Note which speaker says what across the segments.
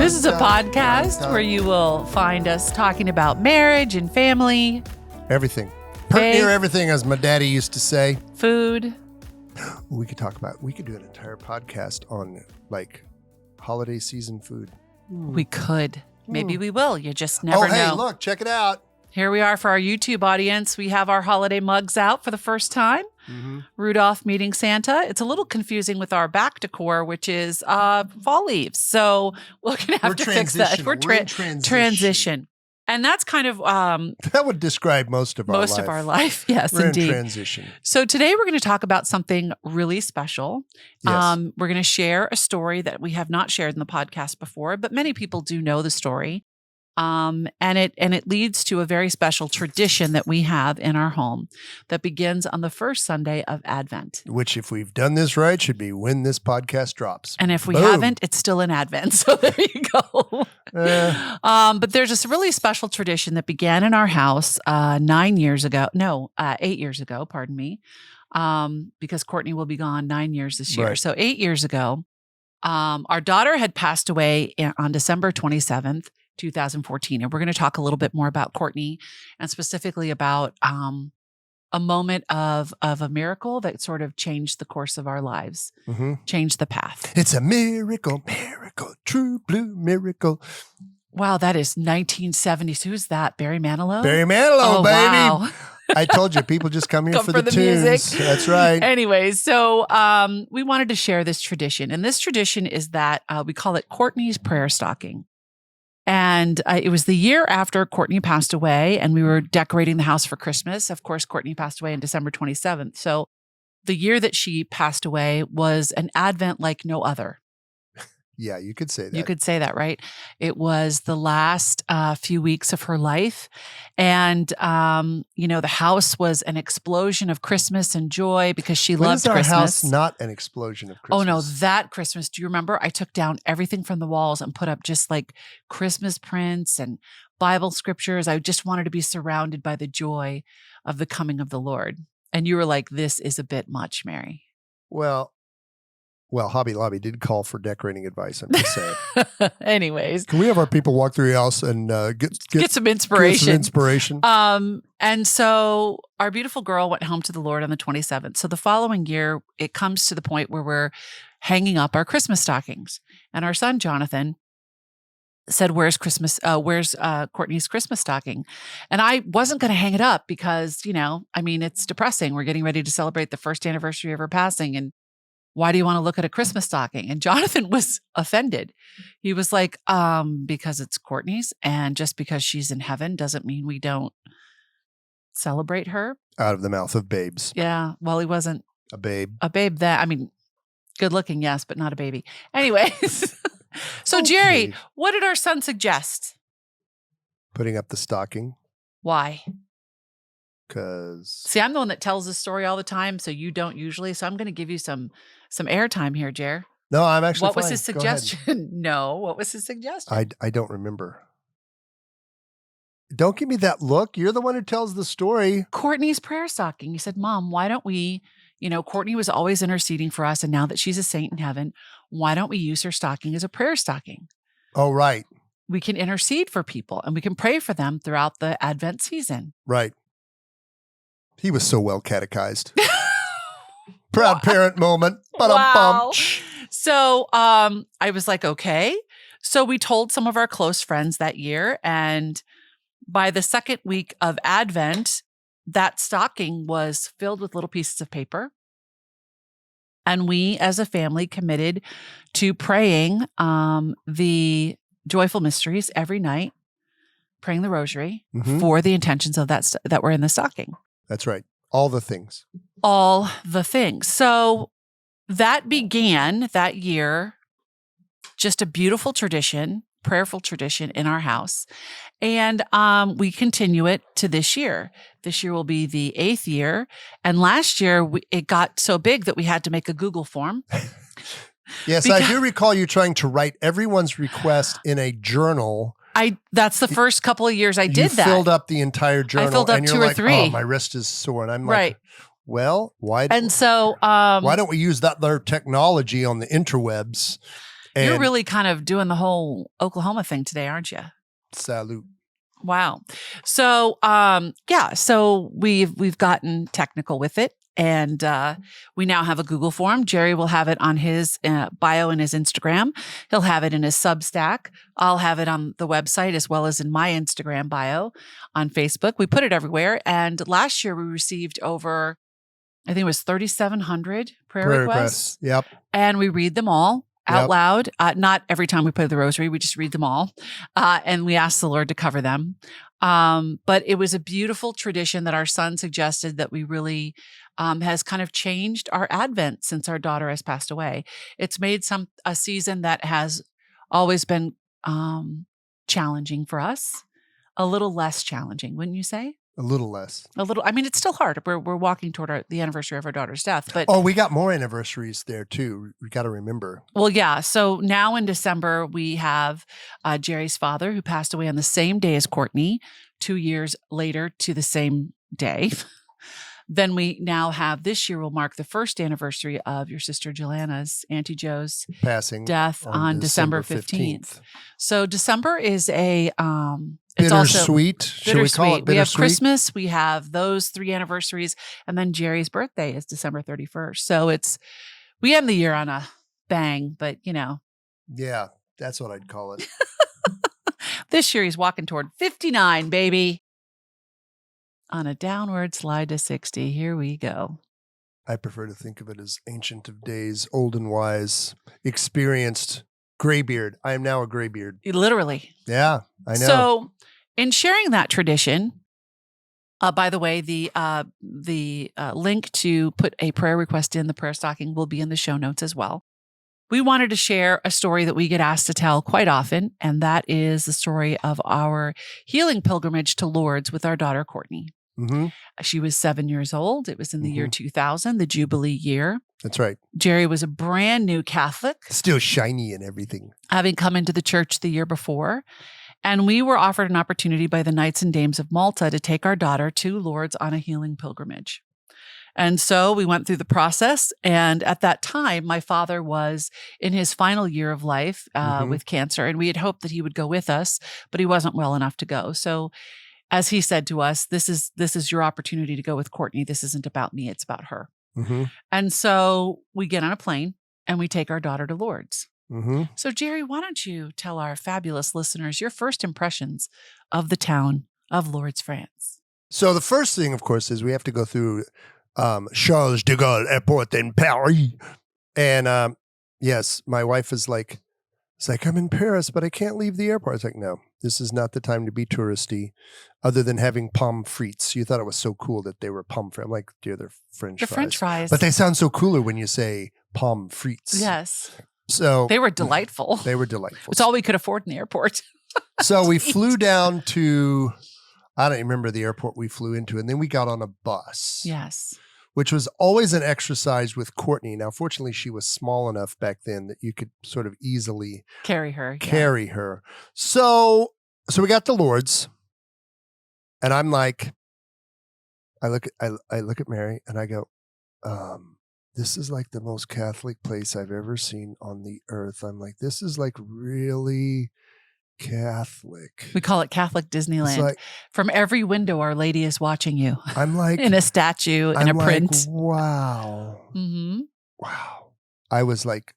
Speaker 1: This is a podcast where you will find us talking about marriage and family.
Speaker 2: Everything. Pert near everything, as my daddy used to say.
Speaker 1: Food.
Speaker 2: We could do an entire podcast on like holiday season food.
Speaker 1: We could. Maybe we will. You just never know.
Speaker 2: Hey, look, check it out.
Speaker 1: Here we are for our YouTube audience. We have our holiday mugs out for the first time. Mm-hmm. Rudolph meeting Santa. It's a little confusing with our back decor, which is fall leaves. So we're going to have to fix that. We're in transition. And that's kind of...
Speaker 2: that would describe most of our life.
Speaker 1: Most of our life, yes,
Speaker 2: we're
Speaker 1: indeed.
Speaker 2: in transition.
Speaker 1: So today we're going to talk about something really special.
Speaker 2: Yes.
Speaker 1: We're going to share a story that we have not shared in the podcast before, but many people do know the story. And it leads to a very special tradition that we have in our home that begins on the first Sunday of Advent.
Speaker 2: Which, if we've done this right, should be when this podcast drops.
Speaker 1: And if we haven't, it's still in Advent. So there you go. But there's this really special tradition that began in our house 8 years ago, pardon me, because Courtney will be gone 9 years this year. Right. So 8 years ago, our daughter had passed away on December 27th. 2014. And we're going to talk a little bit more about Courtney and specifically about a moment of a miracle that sort of changed the course of our lives, changed the path.
Speaker 2: It's a miracle, true blue miracle.
Speaker 1: Wow, that is 1970s. Who's that? Barry Manilow?
Speaker 2: Barry Manilow, baby.
Speaker 1: Wow.
Speaker 2: I told you, people just come here for the tunes.
Speaker 1: Music.
Speaker 2: That's right.
Speaker 1: Anyways, so we wanted to share this tradition. And this tradition is that we call it Courtney's prayer stocking. And it was the year after Courtney passed away and we were decorating the house for Christmas. Of course, Courtney passed away on December 27th. So the year that she passed away was an Advent like no other.
Speaker 2: Yeah, you could say that.
Speaker 1: You could say that, right? It was the last few weeks of her life. And, the house was an explosion of Christmas and joy because she loved Christmas.
Speaker 2: Our house not an explosion of Christmas?
Speaker 1: Oh, no, that Christmas. Do you remember? I took down everything from the walls and put up just like Christmas prints and Bible scriptures. I just wanted to be surrounded by the joy of the coming of the Lord. And you were like, this is a bit much, Mary.
Speaker 2: Well, Hobby Lobby did call for decorating advice, I'm just saying.
Speaker 1: Anyways.
Speaker 2: Can we have our people walk through your house and get
Speaker 1: some inspiration?
Speaker 2: Get some inspiration.
Speaker 1: And so our beautiful girl went home to the Lord on the 27th. So the following year, it comes to the point where we're hanging up our Christmas stockings. And our son, Jonathan, said, where's Courtney's Christmas stocking? And I wasn't going to hang it up because, it's depressing. We're getting ready to celebrate the first anniversary of her passing. And why do you want to look at a Christmas stocking? And Jonathan was offended. He was like, because it's Courtney's and just because she's in heaven doesn't mean we don't celebrate her.
Speaker 2: Out of the mouth of babes.
Speaker 1: Yeah. Well, he wasn't
Speaker 2: a babe.
Speaker 1: A babe good looking, yes, but not a baby. Anyways. So okay. Jerry, what did our son suggest?
Speaker 2: Putting up the stocking.
Speaker 1: Why?
Speaker 2: See,
Speaker 1: I'm the one that tells this story all the time, so you don't usually. So I'm going to give you some airtime here, Jer.
Speaker 2: No, I'm actually
Speaker 1: What was his suggestion? No, what was his suggestion?
Speaker 2: I don't remember. Don't give me that look. You're the one who tells the story.
Speaker 1: Courtney's prayer stocking. You said, Mom, why don't we, Courtney was always interceding for us, and now that she's a saint in heaven, why don't we use her stocking as a prayer stocking?
Speaker 2: Oh, right.
Speaker 1: We can intercede for people, and we can pray for them throughout the Advent season.
Speaker 2: Right. He was so well catechized. Proud parent moment.
Speaker 1: Wow. So I was like, okay. So we told some of our close friends that year. And by the second week of Advent, that stocking was filled with little pieces of paper. And we as a family committed to praying the joyful mysteries every night, praying the rosary for the intentions of that were in the stocking.
Speaker 2: That's right. All the things.
Speaker 1: All the things. So that began that year, just a beautiful tradition, prayerful tradition in our house. And we continue it to this year. This year will be the 8th year. And last year, it got so big that we had to make a Google form.
Speaker 2: Yes, I do recall you trying to write everyone's request in a journal.
Speaker 1: That's the first couple of years I did that.
Speaker 2: You filled up the entire journal.
Speaker 1: I filled up
Speaker 2: and you're
Speaker 1: 2 or
Speaker 2: like,
Speaker 1: 3.
Speaker 2: Oh, my wrist is sore. And I'm like, well, why?
Speaker 1: And so,
Speaker 2: why don't we use that their technology on the interwebs And
Speaker 1: You're really kind of doing the whole Oklahoma thing today, aren't you?
Speaker 2: salute.
Speaker 1: Wow. So, so we've gotten technical with it, and we now have a Google form. Jerry will have it on his bio in his Instagram. He'll have it in his Substack. I'll have it on the website as well as in my Instagram bio on Facebook. We put it everywhere. And last year we received over, I think it was 3,700 prayer requests.
Speaker 2: Yep.
Speaker 1: And we read them all out
Speaker 2: Yep.
Speaker 1: loud. Not every time we pray the rosary, we just read them all. And we ask the Lord to cover them. But it was a beautiful tradition that our son suggested that we really has kind of changed our Advent since our daughter has passed away. It's made a season that has always been challenging for us, a little less challenging, wouldn't you say?
Speaker 2: A little less.
Speaker 1: A little. I mean, it's still hard. We're walking toward the anniversary of our daughter's death. But
Speaker 2: we got more anniversaries there too. We got to remember.
Speaker 1: Well, yeah. So now in December, we have Jerry's father who passed away on the same day as Courtney, 2 years later to the same day. Then we now have, this year will mark the first anniversary of your sister Joanna's, Auntie Joe's
Speaker 2: passing
Speaker 1: death on December 15th. So December is a
Speaker 2: it's bittersweet. Should we call it bittersweet?
Speaker 1: We have Christmas, we have those 3 anniversaries, and then Jerry's birthday is December 31st. So we end the year on a bang, but
Speaker 2: Yeah, that's what I'd call it.
Speaker 1: This year he's walking toward 59, baby. On a downward slide to 60. Here we go.
Speaker 2: I prefer to think of it as ancient of days, old and wise, experienced, graybeard. I am now a graybeard.
Speaker 1: Literally.
Speaker 2: Yeah, I know.
Speaker 1: So in sharing that tradition, by the way, the link to put a prayer request in the prayer stocking will be in the show notes as well. We wanted to share a story that we get asked to tell quite often, and that is the story of our healing pilgrimage to Lourdes with our daughter, Courtney.
Speaker 2: Mm-hmm.
Speaker 1: She was 7 years old. It was in the year 2000, the Jubilee year.
Speaker 2: That's right.
Speaker 1: Jerry was a brand new Catholic.
Speaker 2: Still shiny and everything.
Speaker 1: Having come into the church the year before. And we were offered an opportunity by the Knights and Dames of Malta to take our daughter to Lourdes on a healing pilgrimage. And so we went through the process. And at that time, my father was in his final year of life with cancer. And we had hoped that he would go with us, but he wasn't well enough to go. So as he said to us, this is your opportunity to go with Courtney. This isn't about me. It's about her.
Speaker 2: Mm-hmm.
Speaker 1: And so we get on a plane and we take our daughter to Lourdes.
Speaker 2: Mm-hmm.
Speaker 1: So Jerry, why don't you tell our fabulous listeners your first impressions of the town of Lourdes, France?
Speaker 2: So the first thing, of course, is we have to go through Charles de Gaulle Airport in Paris. And yes, my wife is like, I'm in Paris, but I can't leave the airport. It's like, no, this is not the time to be touristy other than having pommes frites. You thought it was so cool that they were pommes frites. I'm like, dear, they're French fries.
Speaker 1: French fries.
Speaker 2: But they sound so cooler when you say pommes frites.
Speaker 1: Yes.
Speaker 2: So
Speaker 1: they were delightful.
Speaker 2: They were delightful.
Speaker 1: It's all we could afford in the airport.
Speaker 2: So we flew down to, I don't remember the airport we flew into, and then we got on a bus.
Speaker 1: Yes.
Speaker 2: Which was always an exercise with Courtney. Now, fortunately, she was small enough back then that you could sort of easily
Speaker 1: carry her.
Speaker 2: So we got to Lourdes, and I'm like, I look at Mary, and I go, this is like the most Catholic place I've ever seen on the earth. I'm like, this is like really Catholic.
Speaker 1: We call it Catholic Disneyland. Like, from every window, Our Lady is watching you.
Speaker 2: I'm like,
Speaker 1: in a statue, in a print.
Speaker 2: Wow.
Speaker 1: Mm-hmm.
Speaker 2: Wow. I was like,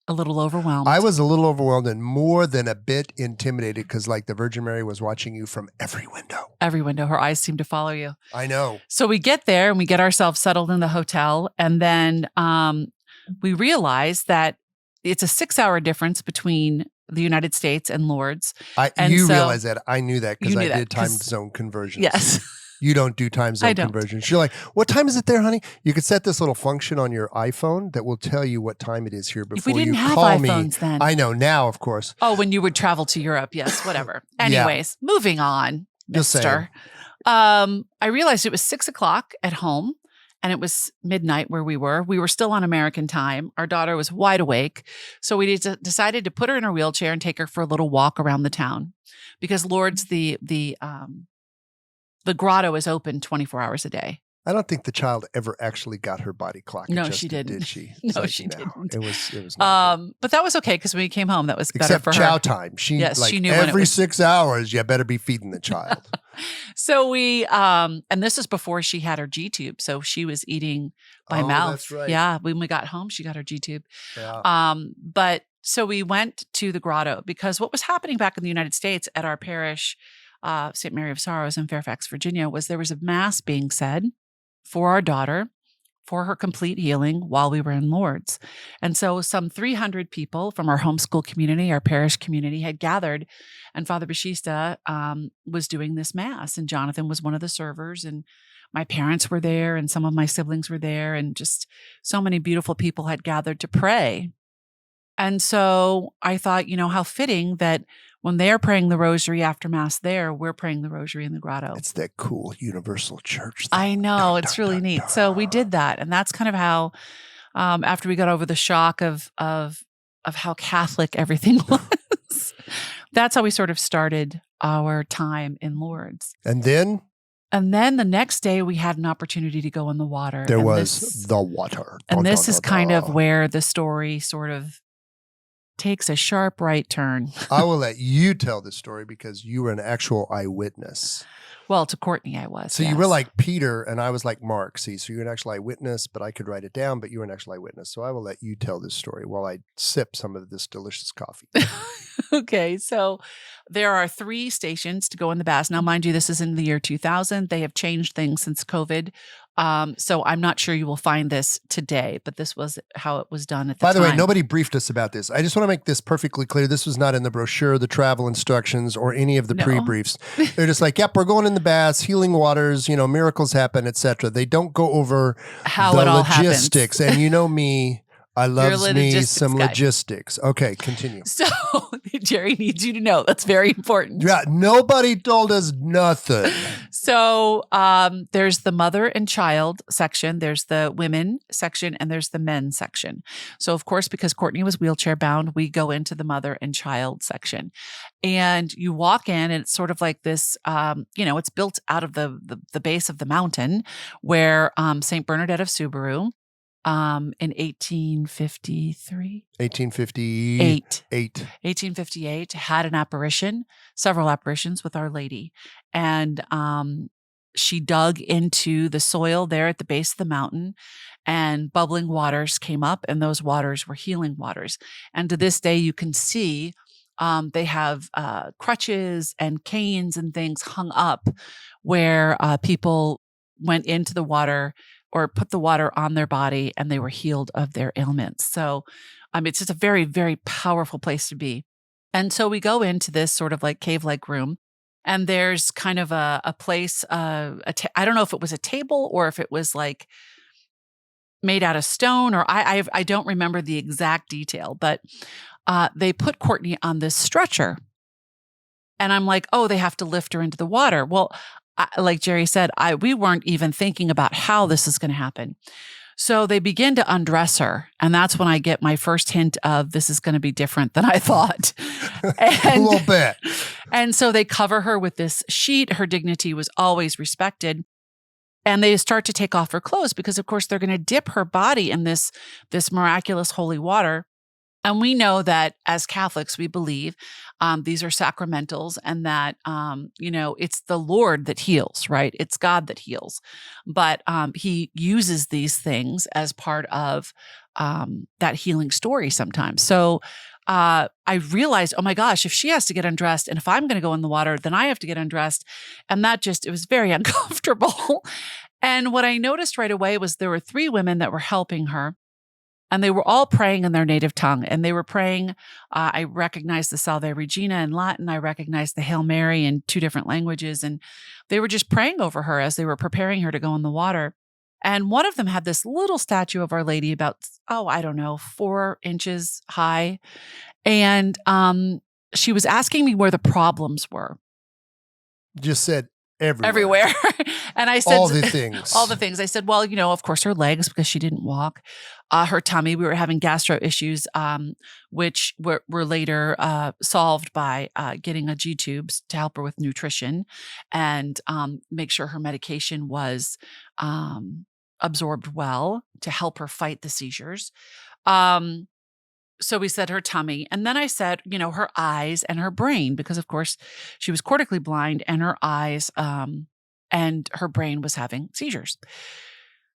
Speaker 1: a little overwhelmed.
Speaker 2: I was a little overwhelmed and more than a bit intimidated because like the Virgin Mary was watching you from every window.
Speaker 1: Every window. Her eyes seem to follow you.
Speaker 2: I know.
Speaker 1: So we get there and we get ourselves settled in the hotel. And then we realize that it's a 6-hour difference between the United States and Lourdes.
Speaker 2: You realize that. I knew that because I did time zone conversions.
Speaker 1: Yes.
Speaker 2: You don't do time zone conversions. You're like, what time is it there, honey? You could set this little function on your iPhone that will tell you what time it is here before you call me.
Speaker 1: We didn't have iPhones then.
Speaker 2: I know now, of course.
Speaker 1: Oh, when you would travel to Europe. Yes, whatever. Anyways, moving on, mister. I realized it was 6:00 at home. And it was midnight where we were. We were still on American time. Our daughter was wide awake. So we decided to put her in her wheelchair and take her for a little walk around the town. Because Lourdes, the grotto is open 24 hours a day.
Speaker 2: I don't think the child ever actually got her body clock
Speaker 1: No,
Speaker 2: adjusted,
Speaker 1: she didn't.
Speaker 2: did she?
Speaker 1: No,
Speaker 2: It's
Speaker 1: she didn't.
Speaker 2: It was not good.
Speaker 1: But that was okay because when we came home, that was better
Speaker 2: Except
Speaker 1: for
Speaker 2: chow
Speaker 1: her.
Speaker 2: time. She
Speaker 1: Yes,
Speaker 2: like
Speaker 1: she knew when it
Speaker 2: every
Speaker 1: was.
Speaker 2: 6 hours, you better be feeding the child.
Speaker 1: So we, and this is before she had her G-tube. So she was eating by mouth.
Speaker 2: That's right.
Speaker 1: Yeah. When we got home, she got her G-tube.
Speaker 2: Yeah.
Speaker 1: But so we went to the grotto because what was happening back in the United States at our parish, St. Mary of Sorrows in Fairfax, Virginia, was there was a mass being said for our daughter for her complete healing while we were in Lourdes. And so some 300 people from our homeschool community, our parish community had gathered, and Father Bashista was doing this mass, and Jonathan was one of the servers, and my parents were there, and some of my siblings were there, and just so many beautiful people had gathered to pray. And so I thought, how fitting that when they're praying the rosary after Mass there, we're praying the rosary in the grotto.
Speaker 2: It's that cool universal church thing.
Speaker 1: I know. It's really neat. So we did that. And that's kind of how, after we got over the shock of how Catholic everything was, that's how we sort of started our time in Lourdes.
Speaker 2: And then
Speaker 1: the next day we had an opportunity to go in the water.
Speaker 2: There was the water.
Speaker 1: And this is kind of where the story sort of takes a sharp right turn.
Speaker 2: I will let you tell the story because you were an actual eyewitness.
Speaker 1: Well, to Courtney, I was.
Speaker 2: So you were like Peter and I was like Mark. See, so you're an actual eyewitness, but I could write it down, but you were an actual eyewitness. So I will let you tell this story while I sip some of this delicious coffee.
Speaker 1: Okay, so there are 3 stations to go in the baths. Now, mind you, this is in the year 2000. They have changed things since COVID. So I'm not sure you will find this today, but this was how it was done at the time.
Speaker 2: By the way, nobody briefed us about this. I just want to make this perfectly clear. This was not in the brochure, the travel instructions, or any of the pre-briefs. They're just like, yep, we're going in the baths, healing waters, miracles happen, etc. They don't go over
Speaker 1: how
Speaker 2: the
Speaker 1: it all
Speaker 2: logistics.
Speaker 1: happens.
Speaker 2: And you know me. I love me some
Speaker 1: guy.
Speaker 2: Logistics. Okay, continue.
Speaker 1: So Jerry needs you to know that's very important.
Speaker 2: Yeah, nobody told us nothing.
Speaker 1: So there's the mother and child section, there's the women section, and there's the men section. So of course, because Courtney was wheelchair bound, we go into the mother and child section. And you walk in and it's sort of like this, it's built out of the base of the mountain where St. Bernadette of Subaru, in 1858, had an apparition, several apparitions with Our Lady. And she dug into the soil there at the base of the mountain and bubbling waters came up, and those waters were healing waters. And to this day, you can see they have crutches and canes and things hung up where people went into the water or put the water on their body and they were healed of their ailments. So it's just a very, very powerful place to be. And so we go into this sort of like cave-like room, and there's kind of a place, I don't know if it was a table or if it was like made out of stone, or I don't remember the exact detail, but they put Courtney on this stretcher. And I'm like, oh, they have to lift her into the water. Well, like Jerry said, we weren't even thinking about how this is going to happen. So they begin to undress her. And that's when I get my first hint of this is going to be different than I thought.
Speaker 2: A little bit.
Speaker 1: And so they cover her with this sheet. Her dignity was always respected. And they start to take off her clothes because, of course, they're going to dip her body in this miraculous holy water. And we know that as Catholics, we believe these are sacramentals and that, it's the Lord that heals, right? It's God that heals. But he uses these things as part of that healing story sometimes. So I realized, oh my gosh, if she has to get undressed and if I'm going to go in the water, then I have to get undressed. And it was very uncomfortable. And what I noticed right away was there were 3 women that were helping her. And they were all praying in their native tongue. And they were praying, I recognized the Salve Regina in Latin. I recognized the Hail Mary in 2 different languages. And they were just praying over her as they were preparing her to go in the water. And one of them had this little statue of Our Lady about, 4 inches high. And she was asking me where the problems were.
Speaker 2: Just said, everywhere.
Speaker 1: And I said,
Speaker 2: All the things.
Speaker 1: all the things. I said, well, of course, her legs, because she didn't walk, her tummy. We were having gastro issues, which were later solved by getting a G-tubes to help her with nutrition and make sure her medication was absorbed well to help her fight the seizures. So we said her tummy. And then I said, her eyes and her brain, because of course she was cortically blind and her eyes and her brain was having seizures.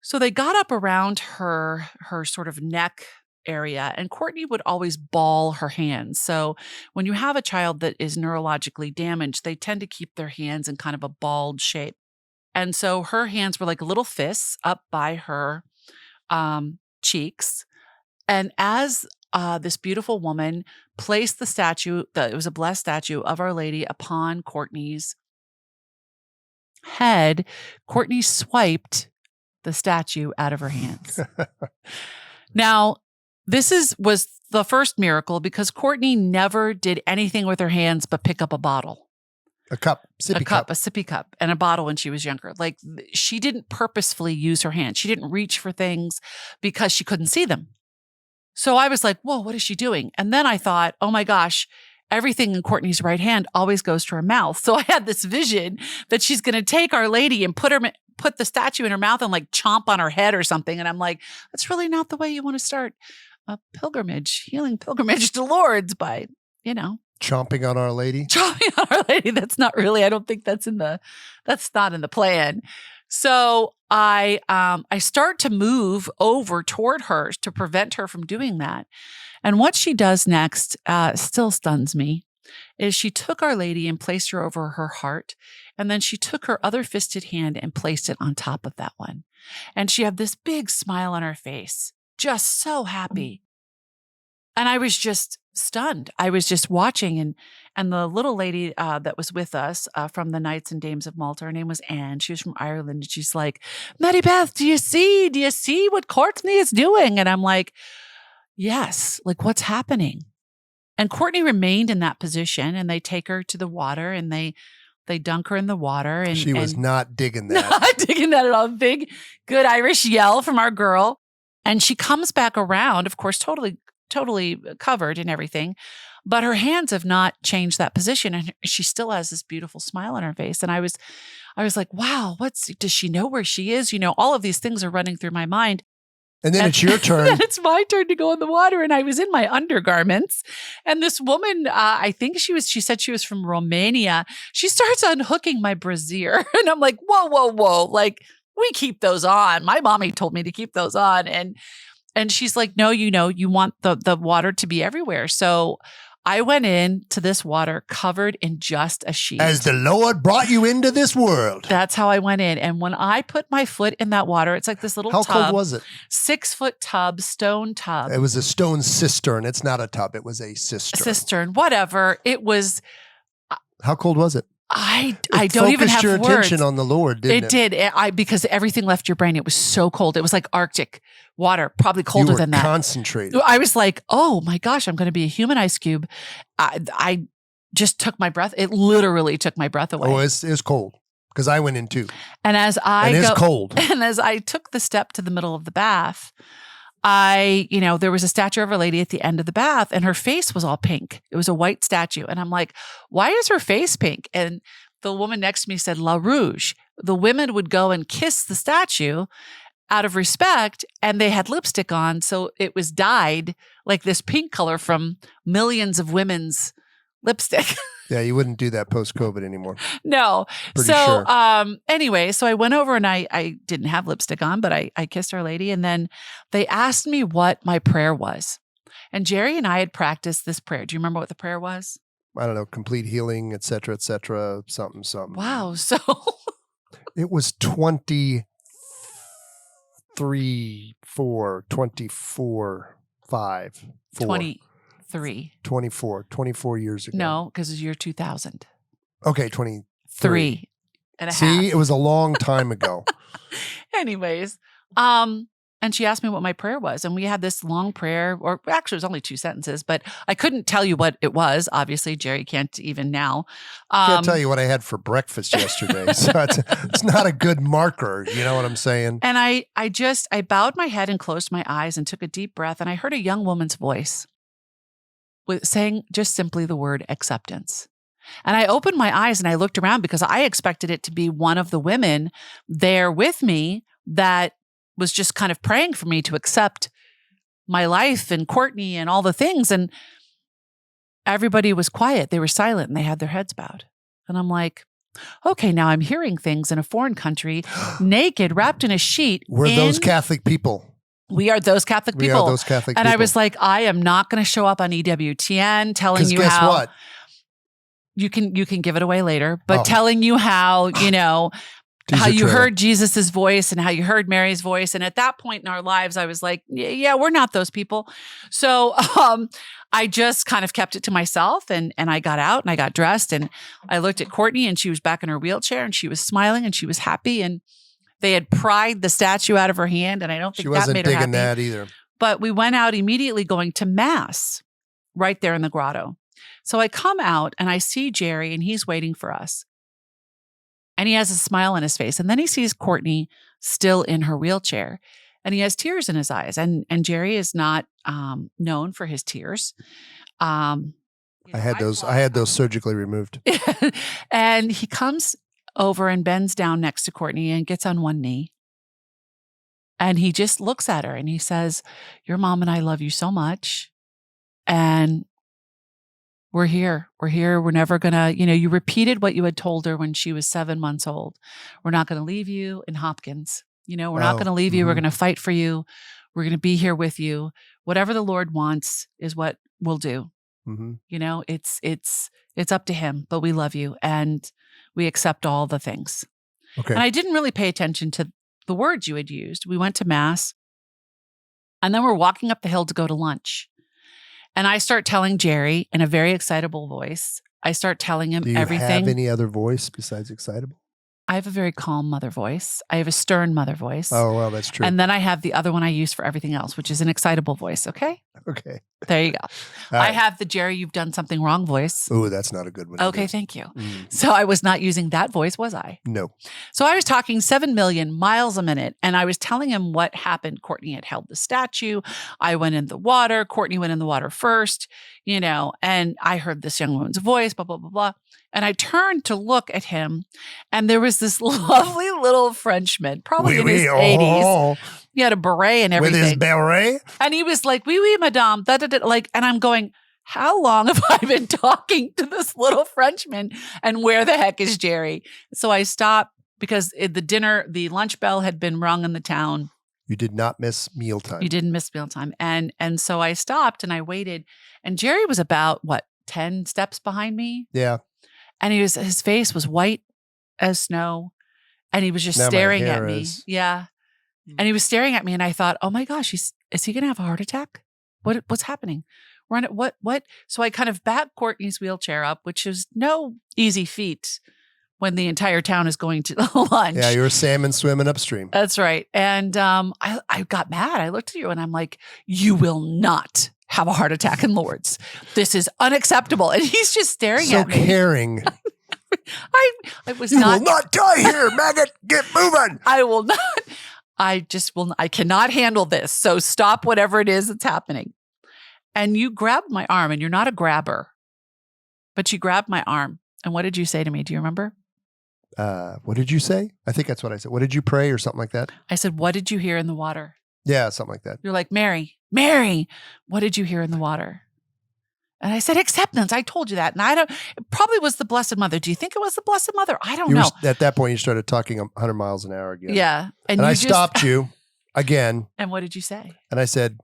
Speaker 1: So they got up around her sort of neck area, and Courtney would always ball her hands. So when you have a child that is neurologically damaged, they tend to keep their hands in kind of a balled shape. And so her hands were like little fists up by her cheeks. And as this beautiful woman placed the statue, it was a blessed statue of Our Lady, upon Courtney's head, Courtney swiped the statue out of her hands. Now, this was the first miracle, because Courtney never did anything with her hands but pick up a bottle.
Speaker 2: A sippy
Speaker 1: cup, and a bottle when she was younger. Like, she didn't purposefully use her hands. She didn't reach for things because she couldn't see them. So I was like, whoa, what is she doing? And then I thought, oh my gosh, everything in Courtney's right hand always goes to her mouth. So I had this vision that she's going to take Our Lady and put the statue in her mouth and like chomp on her head or something. And I'm like, that's really not the way you want to start a healing pilgrimage to Lourdes, by,
Speaker 2: chomping on Our Lady.
Speaker 1: Chomping on Our Lady. That's not really, I don't think that's not in the plan. So I start to move over toward her to prevent her from doing that. And what she does next still stuns me, is she took Our Lady and placed her over her heart. And then she took her other fisted hand and placed it on top of that one. And she had this big smile on her face, just so happy. And I was just stunned. I was just watching, and the little lady that was with us from the Knights and Dames of Malta, her name was Anne. She was from Ireland, and she's like, Mary Beth, do you see what Courtney is doing? And I'm like, yes, like, what's happening? And Courtney remained in that position, and they take her to the water, and they dunk her in the water. And
Speaker 2: she was not digging that.
Speaker 1: Not digging that at all. Big, good Irish yell from our girl. And she comes back around, of course, totally covered and everything, but her hands have not changed that position, and she still has this beautiful smile on her face. And I was like, wow, does she know where she is? All of these things are running through my mind.
Speaker 2: And then it's your turn.
Speaker 1: Then it's my turn to go in the water, and I was in my undergarments. And this woman, I think she said she was from Romania. She starts unhooking my brassiere, and I'm like, whoa, like, we keep those on. My mommy told me to keep those on, and she's like, no, you want the water to be everywhere. So I went into this water covered in just a sheet.
Speaker 2: As the Lord brought you into this world.
Speaker 1: That's how I went in. And when I put my foot in that water, it's like this little tub.
Speaker 2: How cold was it?
Speaker 1: 6-foot tub, stone tub.
Speaker 2: It was a stone cistern. It's not a tub. It was a cistern.
Speaker 1: Cistern, whatever. It was.
Speaker 2: How cold was it?
Speaker 1: I don't even have
Speaker 2: words. Focused your attention on the Lord, didn't it?
Speaker 1: It did. Because everything left your brain. It was so cold. It was like Arctic water, probably colder than that.
Speaker 2: Concentrated.
Speaker 1: I was like, oh my gosh, I'm going to be a human ice cube. I just took my breath. It literally took my breath away.
Speaker 2: Oh, it was cold, because I went in too.
Speaker 1: And
Speaker 2: it's cold.
Speaker 1: And as I took the step to the middle of the bath, there was a statue of Our Lady at the end of the bath, and her face was all pink. It was a white statue. And I'm like, why is her face pink? And the woman next to me said, La Rouge. The women would go and kiss the statue out of respect, and they had lipstick on. So it was dyed like this pink color from millions of women's lipstick.
Speaker 2: Yeah, you wouldn't do that post-COVID anymore.
Speaker 1: No.
Speaker 2: Pretty sure.
Speaker 1: Anyway, so I went over, and I didn't have lipstick on, but I kissed Our Lady. And then they asked me what my prayer was. And Jerry and I had practiced this prayer. Do you remember what the prayer was?
Speaker 2: I don't know, complete healing, et cetera, something.
Speaker 1: Wow. So
Speaker 2: it was 23, 4, 24, 5, 4.
Speaker 1: 23.
Speaker 2: 24 years ago.
Speaker 1: No, because it was year 2000.
Speaker 2: Okay, 23.
Speaker 1: 3 and a half.
Speaker 2: See, it was a long time ago.
Speaker 1: Anyways, And she asked me what my prayer was. And we had this long prayer, or actually it was only 2 sentences, but I couldn't tell you what it was. Obviously, Jerry can't even now.
Speaker 2: Can't tell you what I had for breakfast yesterday. So it's not a good marker. You know what I'm saying?
Speaker 1: And I bowed my head and closed my eyes and took a deep breath. And I heard a young woman's voice saying just simply the word acceptance. And I opened my eyes and I looked around because I expected it to be one of the women there with me that was just kind of praying for me to accept my life and Courtney and all the things. And everybody was quiet. They were silent and they had their heads bowed. And I'm like, okay, now I'm hearing things in a foreign country, naked, wrapped in a sheet.
Speaker 2: We're those Catholic people.
Speaker 1: We are those Catholic people.
Speaker 2: We are those Catholic people.
Speaker 1: And I was like, I am not going to show up on EWTN telling you
Speaker 2: guess
Speaker 1: how.
Speaker 2: What?
Speaker 1: You can give it away later, but telling you how, you know, how you heard Jesus's voice and how you heard Mary's voice. And at that point in our lives, I was like, yeah, we're not those people. So I just kind of kept it to myself and I got out and I got dressed and I looked at Courtney and she was back in her wheelchair and she was smiling and she was happy. And they had pried the statue out of her hand. And I don't think that made her happy. She wasn't digging that either. But we went out immediately going to mass right there in the grotto. So I come out and I see Jerry and he's waiting for us. And he has a smile on his face. And then he sees Courtney still in her wheelchair and he has tears in his eyes. And Jerry is not known for his tears. I
Speaker 2: had those surgically removed.
Speaker 1: And he comes over and bends down next to Courtney and gets on one knee. And he just looks at her and he says, your mom and I love you so much. And we're here. We're never going to, you repeated what you had told her when she was 7 months old. We're not going to leave you in Hopkins. We're not going to leave you. We're going to fight for you. We're going to be here with you. Whatever the Lord wants is what we'll do. Mm-hmm. It's up to him, but we love you and we accept all the things. Okay. And I didn't really pay attention to the words you had used. We went to mass and then we're walking up the hill to go to lunch. And I start telling Jerry in a very excitable voice. I start telling him everything.
Speaker 2: Do you have any other voice besides excitable?
Speaker 1: I have a very calm mother voice. I have a stern mother voice.
Speaker 2: Oh, well, that's true.
Speaker 1: And then I have the other one I use for everything else, which is an excitable voice. Okay.
Speaker 2: Okay.
Speaker 1: There you go. I have the Jerry, you've done something wrong voice.
Speaker 2: Oh, that's not a good one.
Speaker 1: Okay. Thank you. So I was not using that voice, was I?
Speaker 2: No.
Speaker 1: So I was talking 7 million miles a minute and I was telling him what happened. Courtney had held the statue. I went in the water. Courtney went in the water first, and I heard this young woman's voice, blah, blah, blah, blah. And I turned to look at him and there was this lovely little Frenchman, probably in his 80s. He had a beret and everything.
Speaker 2: With his beret?
Speaker 1: And he was like, oui, oui, madame. And I'm going, how long have I been talking to this little Frenchman? And where the heck is Jerry? So I stopped because the lunch bell had been rung in the town.
Speaker 2: You did not miss mealtime.
Speaker 1: You didn't miss mealtime. And so I stopped and I waited. And Jerry was about, 10 steps behind me?
Speaker 2: Yeah.
Speaker 1: And his face was white as snow. And he was just staring at me. Yeah. And he was staring at me and I thought, oh my gosh, is he going to have a heart attack? What's happening? What? So I kind of backed Courtney's wheelchair up, which is no easy feat when the entire town is going to lunch.
Speaker 2: Yeah, you were salmon swimming upstream.
Speaker 1: That's right. And I got mad. I looked at you and I'm like, you will not have a heart attack in Lourdes. This is unacceptable. And he's just staring at me.
Speaker 2: So caring.
Speaker 1: I was
Speaker 2: you
Speaker 1: not.
Speaker 2: You will not die here, maggot. Get moving.
Speaker 1: I will not. I cannot handle this. So stop whatever it is that's happening. And you grabbed my arm and you're not a grabber, but you grabbed my arm. And what did you say to me? Do you remember?
Speaker 2: What did you say? I think that's what I said. What did you pray or something like that?
Speaker 1: I said, what did you hear in the water?
Speaker 2: Yeah, something like that.
Speaker 1: You're like, Mary, what did you hear in the water? And I said, acceptance. I told you that. And it probably was the Blessed Mother. Do you think it was the Blessed Mother? I don't know.
Speaker 2: At that point, you started talking 100 miles an hour again.
Speaker 1: Yeah.
Speaker 2: And I stopped you again.
Speaker 1: And what did you say?
Speaker 2: And I said,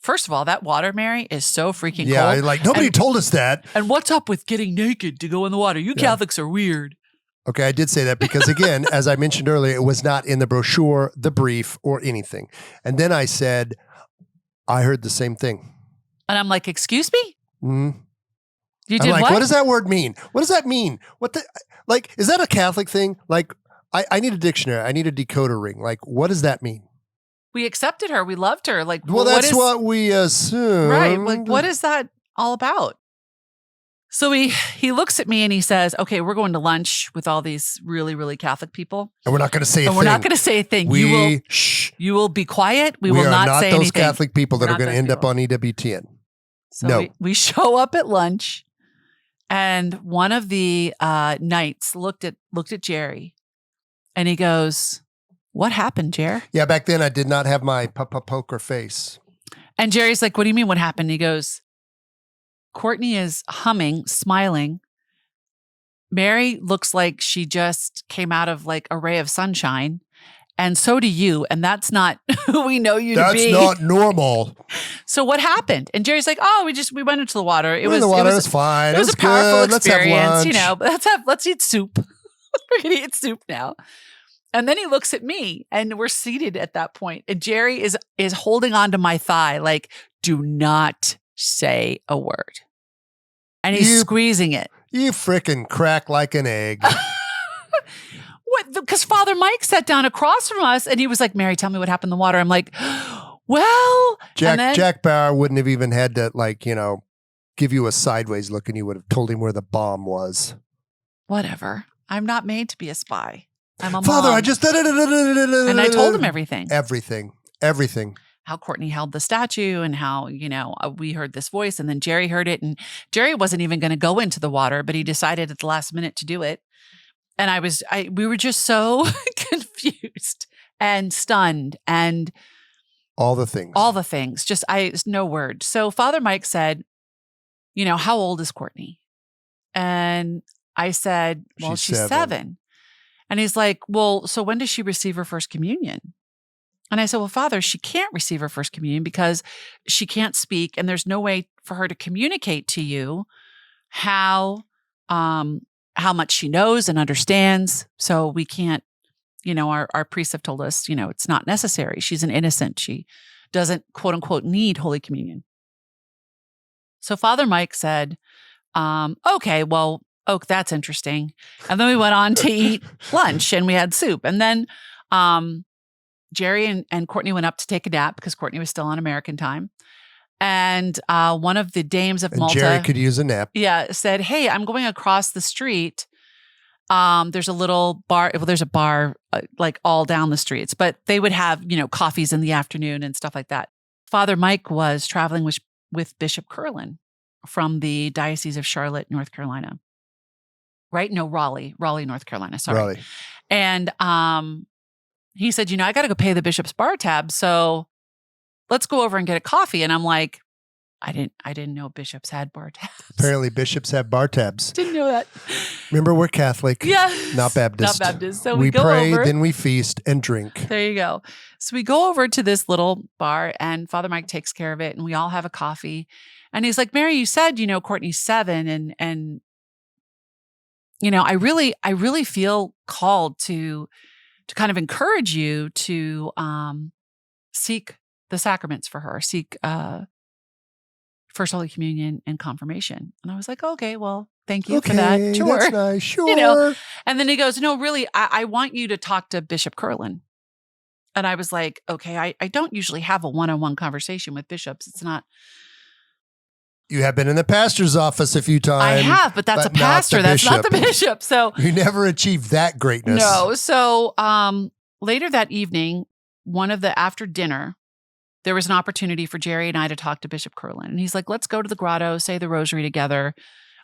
Speaker 1: first of all, that water, Mary, is so freaking cold.
Speaker 2: Yeah, like nobody told us that.
Speaker 1: And what's up with getting naked to go in the water? You Catholics are weird.
Speaker 2: Okay, I did say that because, again, as I mentioned earlier, it was not in the brochure, the brief, or anything. And then I said, I heard the same thing.
Speaker 1: And I'm like, excuse me?
Speaker 2: Mm-hmm.
Speaker 1: You did
Speaker 2: what does that word mean? What does that mean? Is that a Catholic thing? Like, I need a dictionary. I need a decoder ring. Like, what does that mean?
Speaker 1: We accepted her. We loved her. Like,
Speaker 2: Well, that's what we assumed.
Speaker 1: Right. Like, what is that all about? So he looks at me and he says, okay, we're going to lunch with all these really, really Catholic people.
Speaker 2: And we're not going to say a thing.
Speaker 1: And we're not going to say a thing. You will be quiet. We will not say anything. We are not those
Speaker 2: Catholic people that are going to end up on EWTN.
Speaker 1: So
Speaker 2: no.
Speaker 1: We show up at lunch, and one of the knights looked at Jerry, and he goes, "What happened, Jer?"
Speaker 2: Yeah, back then I did not have my poker face.
Speaker 1: And Jerry's like, "What do you mean? What happened?" He goes, "Courtney is humming, smiling. Mary looks like she just came out of like a ray of sunshine. And so do you. And that's not who we know you to be.
Speaker 2: That's not normal.
Speaker 1: So what happened?" And Jerry's like, "Oh, we went into the water. It was
Speaker 2: fine.
Speaker 1: It was a powerful experience.
Speaker 2: Let's have
Speaker 1: lunch. Let's eat soup. We're gonna eat soup now." And then he looks at me, and we're seated at that point. And Jerry is holding onto my thigh, like, "Do not say a word." And he's squeezing it.
Speaker 2: You frickin' crack like an egg.
Speaker 1: What? Because Father Mike sat down across from us, and he was like, "Mary, tell me what happened in the water." I'm like, "Well,"
Speaker 2: Jack Bauer wouldn't have even had to, like, give you a sideways look, and you would have told him where the bomb was.
Speaker 1: Whatever. I'm not made to be a spy. I'm a
Speaker 2: Father,
Speaker 1: mom.
Speaker 2: I just
Speaker 1: and I told him everything.
Speaker 2: Everything.
Speaker 1: How Courtney held the statue, and how, we heard this voice, and then Jerry heard it, and Jerry wasn't even going to go into the water, but he decided at the last minute to do it. And we were just so confused and stunned and
Speaker 2: all the things,
Speaker 1: just no word. So Father Mike said, "How old is Courtney?" And I said, "Well, she's 7. And he's like, "Well, so when does she receive her first communion?" And I said, "Well, Father, she can't receive her first communion because she can't speak, and there's no way for her to communicate to you how much she knows and understands. So we can't, our priests have told us, it's not necessary. She's an innocent. She doesn't, quote unquote, need Holy Communion." So Father Mike said, "Okay, well, that's interesting." And then we went on to eat lunch, and we had soup. And then Jerry and Courtney went up to take a nap because Courtney was still on American time. And one of the dames of Malta,
Speaker 2: Jerry could use a nap.
Speaker 1: Yeah, said, "Hey, I'm going across the street. There's a little bar. Well, there's a bar like all down the streets, but they would have, coffees in the afternoon and stuff like that." Father Mike was traveling with Bishop Curlin from the Diocese of Charlotte, North Carolina. Right? No, Raleigh, North Carolina. Sorry.
Speaker 2: Raleigh.
Speaker 1: And he said, "I got to go pay the bishop's bar tab. So let's go over and get a coffee." And I'm like, I didn't know bishops had bar tabs.
Speaker 2: Apparently bishops have bar tabs.
Speaker 1: Didn't know that.
Speaker 2: Remember, we're Catholic.
Speaker 1: Yeah.
Speaker 2: Not Baptist.
Speaker 1: Not Baptist. So
Speaker 2: we
Speaker 1: go
Speaker 2: pray,
Speaker 1: over.
Speaker 2: then we feast and drink.
Speaker 1: There you go. So we go over to this little bar, and Father Mike takes care of it, and we all have a coffee. And he's like, "Mary, you said, Courtney's 7, and I really feel called to kind of encourage you to seek the sacraments for her, seek First Holy Communion and confirmation." And I was like, "Okay, well, thank you for that. Sure."
Speaker 2: That's nice. Sure.
Speaker 1: And then he goes, "No, really, I want you to talk to Bishop Curlin." And I was like, "Okay, I don't usually have a one-on-one conversation with bishops. It's not."
Speaker 2: You have been in the pastor's office a few times.
Speaker 1: I have, but that's a pastor. That's not the bishop. So
Speaker 2: you never achieved that greatness.
Speaker 1: No. So later that evening, after dinner, there was an opportunity for Jerry and I to talk to Bishop Curlin. And he's like, "Let's go to the grotto, say the rosary together,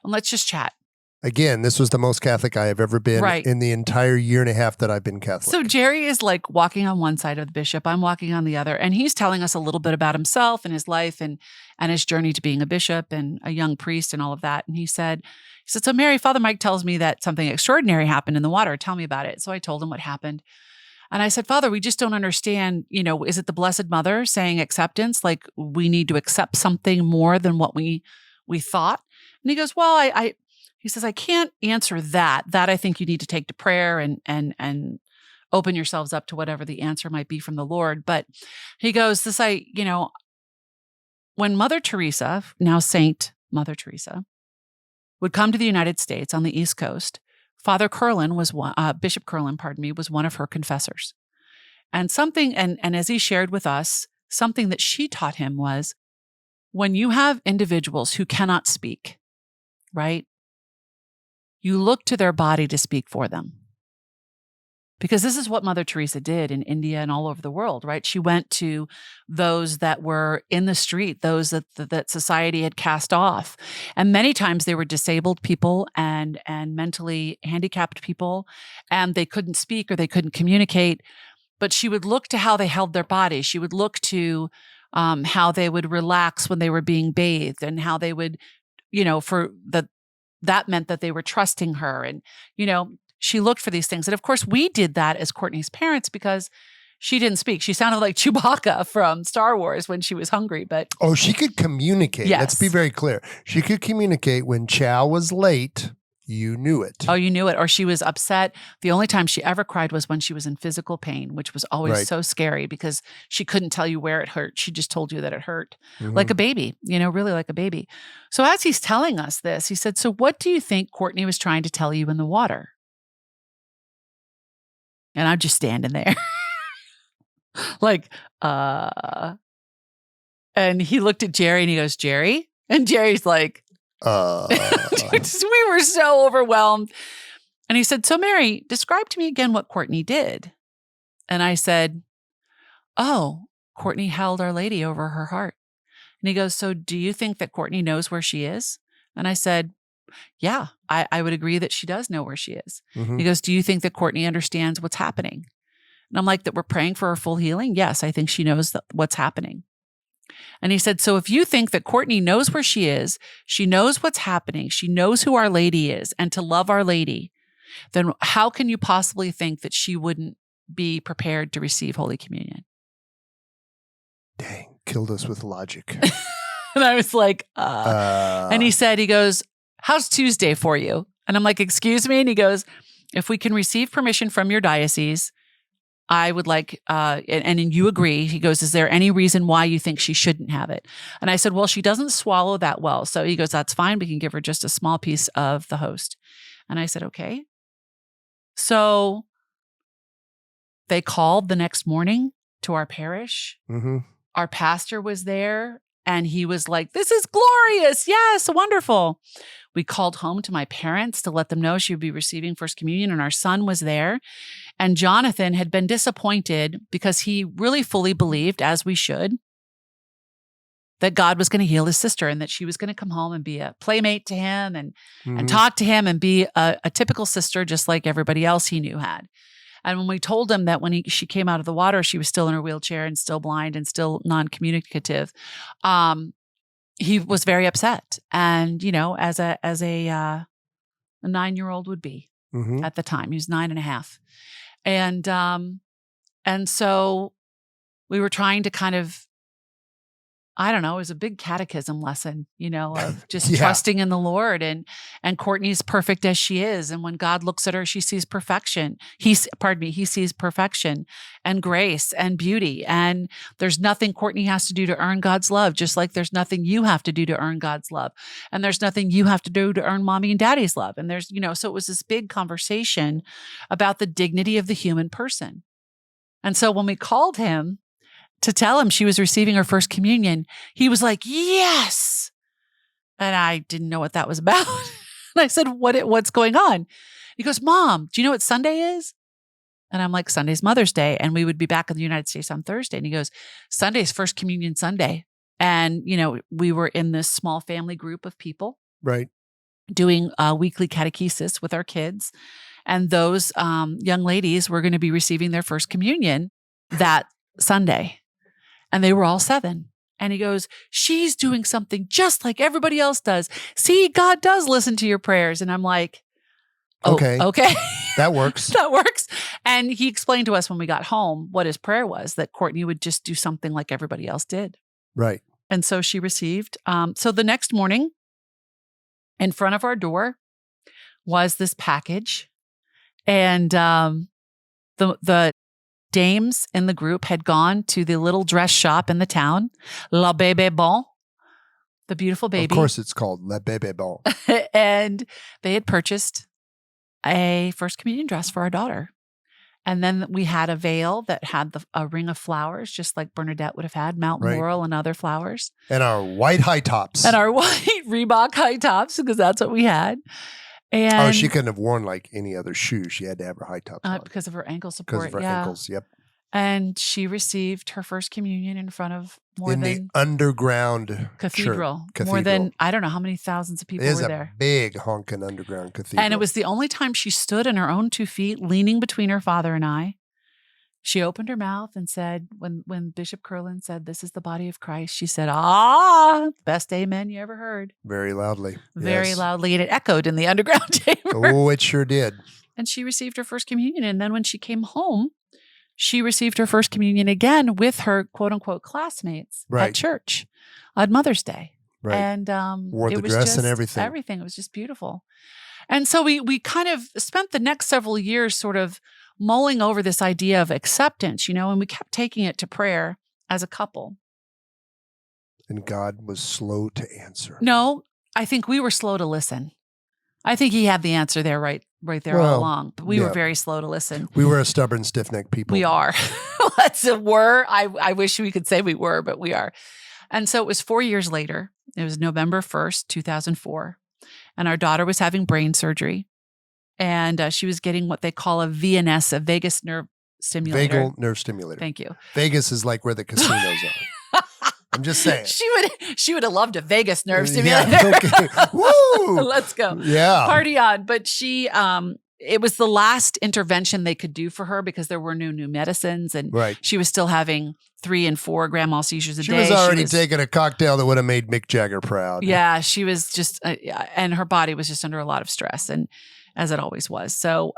Speaker 1: and let's just chat."
Speaker 2: Again, this was the most Catholic I have ever been in the entire year and a half that I've been Catholic.
Speaker 1: So Jerry is like walking on one side of the bishop. I'm walking on the other. And he's telling us a little bit about himself and his life and his journey to being a bishop and a young priest and all of that. And he said, "So Mary, Father Mike tells me that something extraordinary happened in the water. Tell me about it." So I told him what happened. And I said, "Father, we just don't understand, is it the Blessed Mother saying acceptance? Like we need to accept something more than what we thought?" And he goes, "Well, he says, I can't answer that. That I think you need to take to prayer and open yourselves up to whatever the answer might be from the Lord." But he goes, when Mother Teresa, now Saint Mother Teresa, would come to the United States on the East Coast, Bishop Curlin, was one of her confessors. And something, and as he shared with us, something that she taught him was when you have individuals who cannot speak, right? You look to their body to speak for them. Because this is what Mother Teresa did in India and all over the world, right? She went to those that were in the street, those that society had cast off. And many times they were disabled people and mentally handicapped people, and they couldn't speak or they couldn't communicate. But she would look to how they held their body. She would look to how they would relax when they were being bathed, and how they would, that meant that they were trusting her. And, she looked for these things. And of course, we did that as Courtney's parents because she didn't speak. She sounded like Chewbacca from Star Wars when she was hungry. But
Speaker 2: she could communicate.
Speaker 1: Yes.
Speaker 2: Let's be very clear. She could communicate when Chow was late. You knew it.
Speaker 1: Oh, you knew it. Or she was upset. The only time she ever cried was when she was in physical pain, which was always so scary because she couldn't tell you where it hurt. She just told you that it hurt. Like a baby, really like a baby. So as he's telling us this, he said, so what do you think Courtney was trying to tell you in the water? And I'm just standing there like, and he looked at Jerry and he goes, Jerry? And Jerry's like, we were so overwhelmed. And he said, so Mary, describe to me again what Courtney did. And I said, Courtney held Our Lady over her heart. And he goes, so do you think that Courtney knows where she is? And I said, yeah, I would agree that she does know where she is. He goes, do you think that Courtney understands what's happening? And I'm like, that we're praying for her full healing? Yes, I think she knows what's happening. And he said, so if you think that Courtney knows where she is, she knows what's happening, she knows who Our Lady is, and to love Our Lady, then how can you possibly think that she wouldn't be prepared to receive Holy Communion?
Speaker 2: Dang, killed us with logic.
Speaker 1: And I was like, and he goes, how's Tuesday for you? And I'm like, excuse me? And he goes, if we can receive permission from your diocese, I would like, and you agree, he goes, is there any reason why you think she shouldn't have it? And I said, well, she doesn't swallow that well. So he goes, that's fine. We can give her just a small piece of the host. And I said, okay. So they called the next morning to our parish. Our pastor was there. And he was like, this is glorious. Yes, wonderful. We called home to my parents to let them know she would be receiving First Communion, and our son was there. And Jonathan had been disappointed because he really fully believed, as we should, that God was going to heal his sister and that she was going to come home and be a playmate to him and talk to him and be a typical sister just like everybody else he knew had. And when we told him that when she came out of the water, she was still in her wheelchair and still blind and still non-communicative, he was very upset. And, as a 9-year-old would be at the time. He was 9.5. And so we were trying to kind of, I don't know, it was a big catechism lesson, of just trusting in the Lord, and Courtney's perfect as she is. And when God looks at her, she sees perfection. He sees perfection and grace and beauty. And there's nothing Courtney has to do to earn God's love, just like there's nothing you have to do to earn God's love. And there's nothing you have to do to earn mommy and daddy's love. And there's, so it was this big conversation about the dignity of the human person. And so when we called him to tell him she was receiving her First Communion, he was like, yes. And I didn't know what that was about. And I said, what's going on? He goes, Mom, do you know what Sunday is? And I'm like, Sunday's Mother's Day. And we would be back in the United States on Thursday. And he goes, Sunday's First Communion Sunday. And, we were in this small family group of people.
Speaker 2: Right.
Speaker 1: Doing weekly catechesis with our kids. And those young ladies were going to be receiving their First Communion that Sunday. And they were all 7. And he goes, she's doing something just like everybody else does. See, God does listen to your prayers. And I'm like, okay.
Speaker 2: That works.
Speaker 1: That works. And he explained to us when we got home what his prayer was, that Courtney would just do something like everybody else did.
Speaker 2: Right.
Speaker 1: And so she received. So the next morning, in front of our door was this package. And the dames in the group had gone to the little dress shop in the town, La Bébé Bon, the beautiful baby.
Speaker 2: Of course it's called La Bébé Bon.
Speaker 1: And they had purchased a First Communion dress for our daughter. And then we had a veil that had a ring of flowers, just like Bernadette would have had, mountain
Speaker 2: Right.
Speaker 1: laurel and other flowers.
Speaker 2: And our white high tops.
Speaker 1: And our white Reebok high tops, because that's what we had. And
Speaker 2: she couldn't have worn like any other shoes. She had to have her high tops on.
Speaker 1: because of her ankle support.
Speaker 2: Because of her ankles, yep.
Speaker 1: And she received her first communion in front of
Speaker 2: the underground
Speaker 1: cathedral.
Speaker 2: Church.
Speaker 1: More than, I don't know how many thousands of people were there.
Speaker 2: It is a big honking underground cathedral.
Speaker 1: And it was the only time she stood on her own 2 feet, leaning between her father and I. She opened her mouth and said, when Bishop Curlin said, "This is the body of Christ," she said, best amen you ever heard.
Speaker 2: Very loudly.
Speaker 1: Very loudly. And it echoed in the underground chamber.
Speaker 2: Oh, it sure did.
Speaker 1: And she received her first communion. And then when she came home, she received her first communion again with her quote unquote classmates at church on Mother's Day.
Speaker 2: Right.
Speaker 1: And
Speaker 2: wore the dress and everything.
Speaker 1: Everything. It was just beautiful. And so we kind of spent the next several years sort of mulling over this idea of acceptance, and we kept taking it to prayer as a couple.
Speaker 2: And God was slow to answer.
Speaker 1: No, I think we were slow to listen. I think he had the answer there right there all along. But we were very slow to listen.
Speaker 2: We were a stubborn, stiff-necked people.
Speaker 1: We are. I wish we could say we were, but we are. And so it was 4 years later. It was November 1st, 2004. And our daughter was having brain surgery. And she was getting what they call a VNS, a vagus nerve stimulator.
Speaker 2: Vagal nerve stimulator.
Speaker 1: Thank you.
Speaker 2: Vegas is like where the casinos are. I'm just saying.
Speaker 1: She would have loved a Vegas nerve stimulator.
Speaker 2: Yeah, okay. Woo!
Speaker 1: Let's go.
Speaker 2: Yeah.
Speaker 1: Party on. But she, it was the last intervention they could do for her because there were no new medicines. And she was still having 3 and 4 grand mal seizures a day.
Speaker 2: She was already taking a cocktail that would have made Mick Jagger proud.
Speaker 1: Yeah. She was just, and her body was just under a lot of stress. And as it always was. So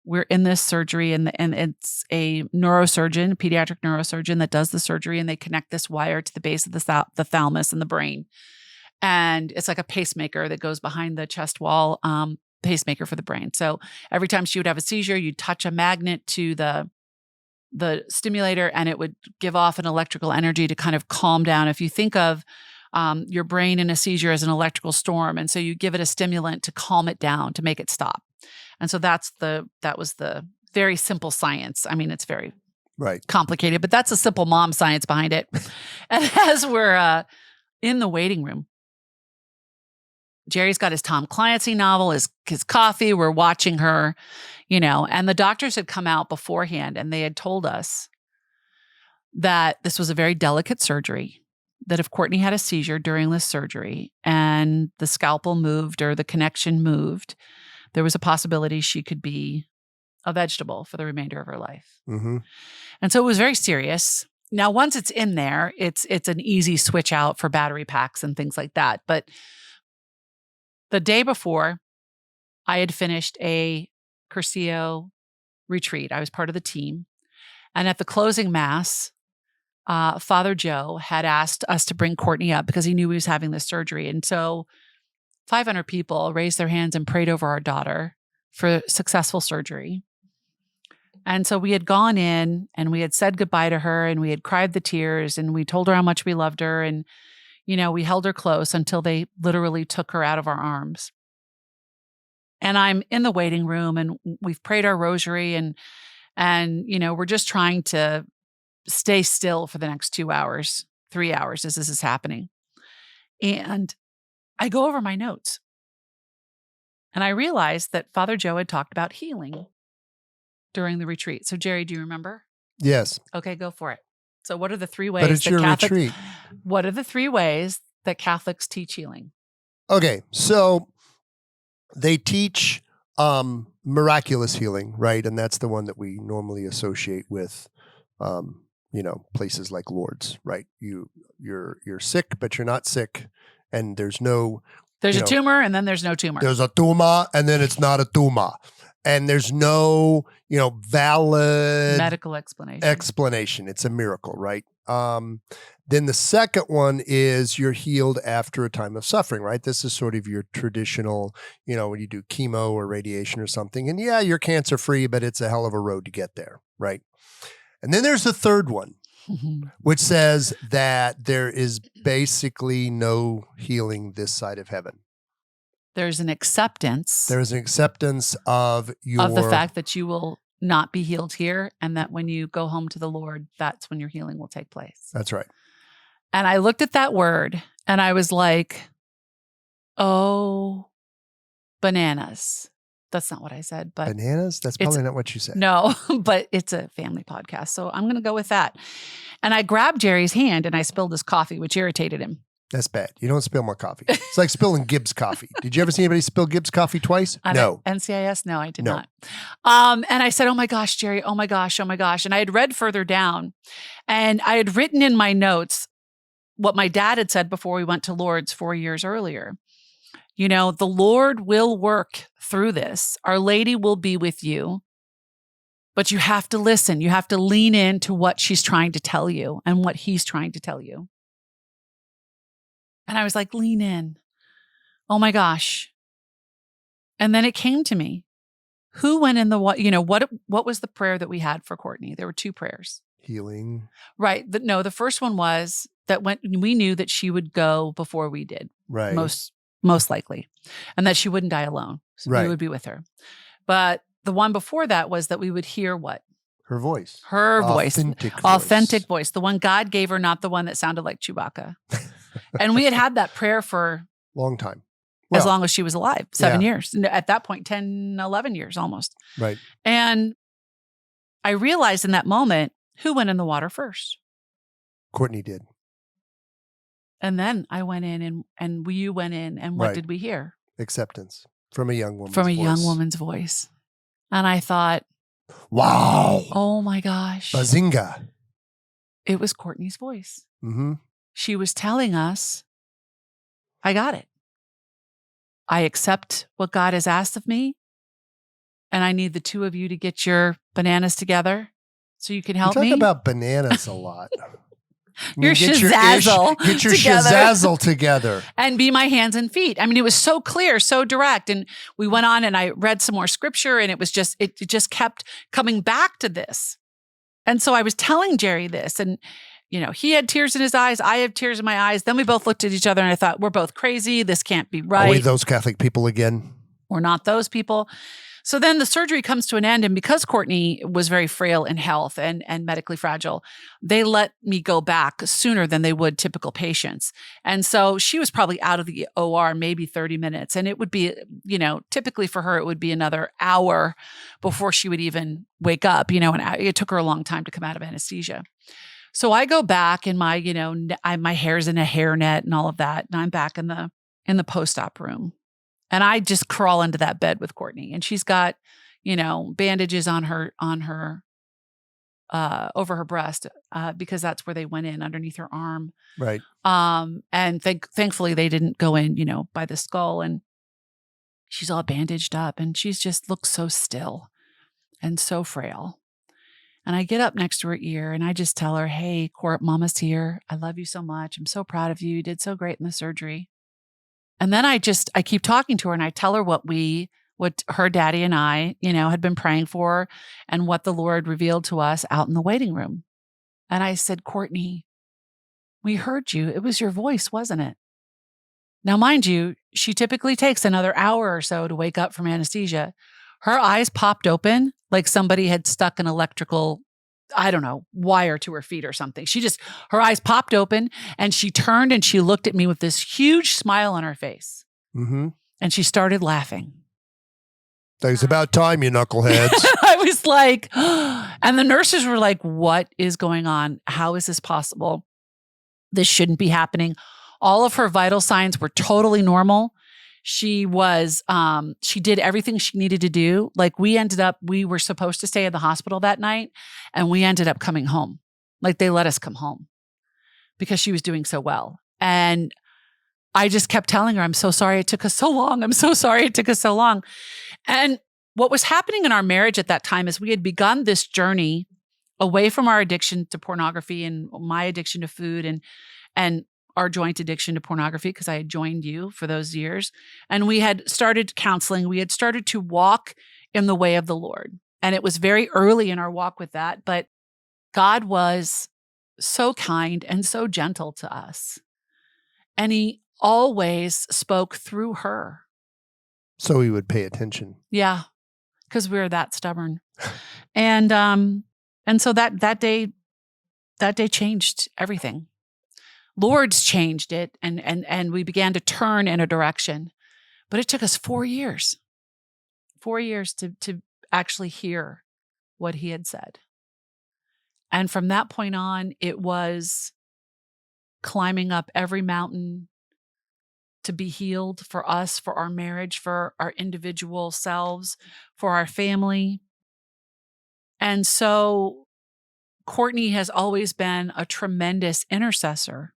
Speaker 1: we're in this surgery and it's a neurosurgeon, a pediatric neurosurgeon that does the surgery, and they connect this wire to the base of the thalamus in the brain. And it's like a pacemaker that goes behind the chest wall, pacemaker for the brain. So every time she would have a seizure, you'd touch a magnet to the stimulator and it would give off an electrical energy to kind of calm down. If you think of your brain in a seizure as an electrical storm. And so you give it a stimulant to calm it down, to make it stop. And so that was the very simple science. I mean, it's very complicated, but that's a simple mom science behind it. And as we're in the waiting room, Jerry's got his Tom Clancy novel, his coffee. We're watching her, and the doctors had come out beforehand and they had told us that this was a very delicate surgery, that if Courtney had a seizure during this surgery and the scalpel moved or the connection moved, there was a possibility she could be a vegetable for the remainder of her life.
Speaker 2: Mm-hmm.
Speaker 1: And so it was very serious. Now, once it's in there, it's an easy switch out for battery packs and things like that. But the day before, I had finished a Curcio retreat. I was part of the team. And at the closing mass, Father Joe had asked us to bring Courtney up because he knew he was having this surgery. And so 500 people raised their hands and prayed over our daughter for successful surgery. And so we had gone in and we had said goodbye to her and we had cried the tears and we told her how much we loved her. And, we held her close until they literally took her out of our arms. And I'm in the waiting room and we've prayed our rosary and we're just trying to stay still for the next 2 hours, 3 hours as this is happening. And I go over my notes and I realized that Father Joe had talked about healing during the retreat. So Jerry, do you remember?
Speaker 2: Yes.
Speaker 1: Okay, go for it. So what are the 3 ways
Speaker 2: but it's your retreat.
Speaker 1: What are the 3 ways that Catholics teach healing?
Speaker 2: Okay, so they teach miraculous healing, right? And that's the one that we normally associate with places like Lourdes, right? You're sick, but you're not sick. And there's a tumor and then there's no tumor. There's a tumor and then it's not a tumor. And there's no, valid
Speaker 1: medical explanation.
Speaker 2: It's a miracle, right? Then the second one is you're healed after a time of suffering, right? This is sort of your traditional, when you do chemo or radiation or something. And yeah, you're cancer free, but it's a hell of a road to get there, right? And then there's the third one, which says that there is basically no healing this side of heaven.
Speaker 1: There's an acceptance.
Speaker 2: There is an acceptance of
Speaker 1: the fact that you will not be healed here, and that when you go home to the Lord, that's when your healing will take place.
Speaker 2: That's right.
Speaker 1: And I looked at that word and I was like, oh, bananas. That's not what I said, but
Speaker 2: Bananas? That's probably not what you said.
Speaker 1: no, but it's a family podcast. So I'm going to go with that. And I grabbed Jerry's hand and I spilled his coffee, which irritated him.
Speaker 2: That's bad. You don't spill more coffee. It's like spilling Gibbs coffee. Did you ever see anybody spill Gibbs coffee twice? No.
Speaker 1: NCIS? No, I did not. And I said, oh my gosh, Jerry, oh my gosh, oh my gosh. And I had read further down and I had written in my notes what my dad had said before we went to Lourdes 4 years earlier. You know, the Lord will work through this. Our Lady will be with you, but you have to listen. You have to lean into what she's trying to tell you and what he's trying to tell you. And I was like, lean in. Oh my gosh. And then it came to me. Who went in the what? You know, what was the prayer that we had for Courtney? There were 2 prayers.
Speaker 2: Healing.
Speaker 1: Right. The first one was that when we knew that she would go before we did.
Speaker 2: Right.
Speaker 1: Most likely. And that she wouldn't die alone. So we would be with her. But the one before that was that we would hear what?
Speaker 2: Her voice.
Speaker 1: Her voice.
Speaker 2: Authentic
Speaker 1: voice. The one God gave her, not the one that sounded like Chewbacca. And we had that prayer for
Speaker 2: long time.
Speaker 1: As long as she was alive, 7 years. At that point, 10, 11 years almost.
Speaker 2: Right.
Speaker 1: And I realized in that moment, who went in the water first?
Speaker 2: Courtney did.
Speaker 1: And then I went in and you went in. And what did we hear?
Speaker 2: Acceptance from a young woman's
Speaker 1: voice. Young woman's voice. And I thought,
Speaker 2: wow.
Speaker 1: Oh my gosh.
Speaker 2: Bazinga.
Speaker 1: It was Courtney's voice.
Speaker 2: Mm-hmm.
Speaker 1: She was telling us, I got it. I accept what God has asked of me. And I need the 2 of you to get your bananas together so you can help me.
Speaker 2: You talk about bananas a lot.
Speaker 1: Your shazazzle.
Speaker 2: Get your shazazzle together.
Speaker 1: And be my hands and feet. I mean, it was so clear, so direct. And we went on and I read some more scripture and it just kept coming back to this. And so I was telling Jerry this and, you know, he had tears in his eyes. I have tears in my eyes. Then we both looked at each other and I thought, we're both crazy. This can't be right.
Speaker 2: Are we those Catholic people again?
Speaker 1: We're not those people. So then the surgery comes to an end. And because Courtney was very frail in health and medically fragile, they let me go back sooner than they would typical patients. And so she was probably out of the OR maybe 30 minutes. And it would be, you know, typically for her, it would be another hour before she would even wake up, you know, and it took her a long time to come out of anesthesia. So I go back in my, you know, my hair's in a hairnet and all of that. And I'm back in the post-op room. And I just crawl into that bed with Courtney. And she's got, you know, bandages on her, over her breast, because that's where they went in underneath her arm.
Speaker 2: Right.
Speaker 1: And thankfully they didn't go in, you know, by the skull. And she's all bandaged up and she's just looks so still and so frail. And I get up next to her ear and I just tell her, hey, Court, Mama's here. I love you so much. I'm so proud of you. You did so great in the surgery. And then I keep talking to her and I tell her what her daddy and I, you know, had been praying for and what the Lord revealed to us out in the waiting room. And I said, Courtney, we heard you. It was your voice, wasn't it? Now, mind you, she typically takes another hour or so to wake up from anesthesia. Her eyes popped open like somebody had stuck an electrical, I don't know, wire to her feet or something. Her eyes popped open and she turned and she looked at me with this huge smile on her face.
Speaker 2: Mm-hmm.
Speaker 1: And she started laughing.
Speaker 2: It's about time, you knuckleheads.
Speaker 1: I was like, and the nurses were like, what is going on? How is this possible? This shouldn't be happening. All of her vital signs were totally normal. She did everything she needed to do. Like we were supposed to stay at the hospital that night and we ended up coming home. Like they let us come home because she was doing so well. And I just kept telling her, I'm so sorry it took us so long. I'm so sorry it took us so long. And what was happening in our marriage at that time is we had begun this journey away from our addiction to pornography and my addiction to food and our joint addiction to pornography because I had joined you for those years. And we had started counseling. We had started to walk in the way of the Lord. And it was very early in our walk with that, but God was so kind and so gentle to us. And he always spoke through her.
Speaker 2: So he would pay attention.
Speaker 1: Yeah. because we're that stubborn. And so that day changed everything. Lourdes changed it, and we began to turn in a direction. But it took us 4 years. 4 years to actually hear what he had said. And from that point on, it was climbing up every mountain to be healed for us, for our marriage, for our individual selves, for our family. And so Courtney has always been a tremendous intercessor.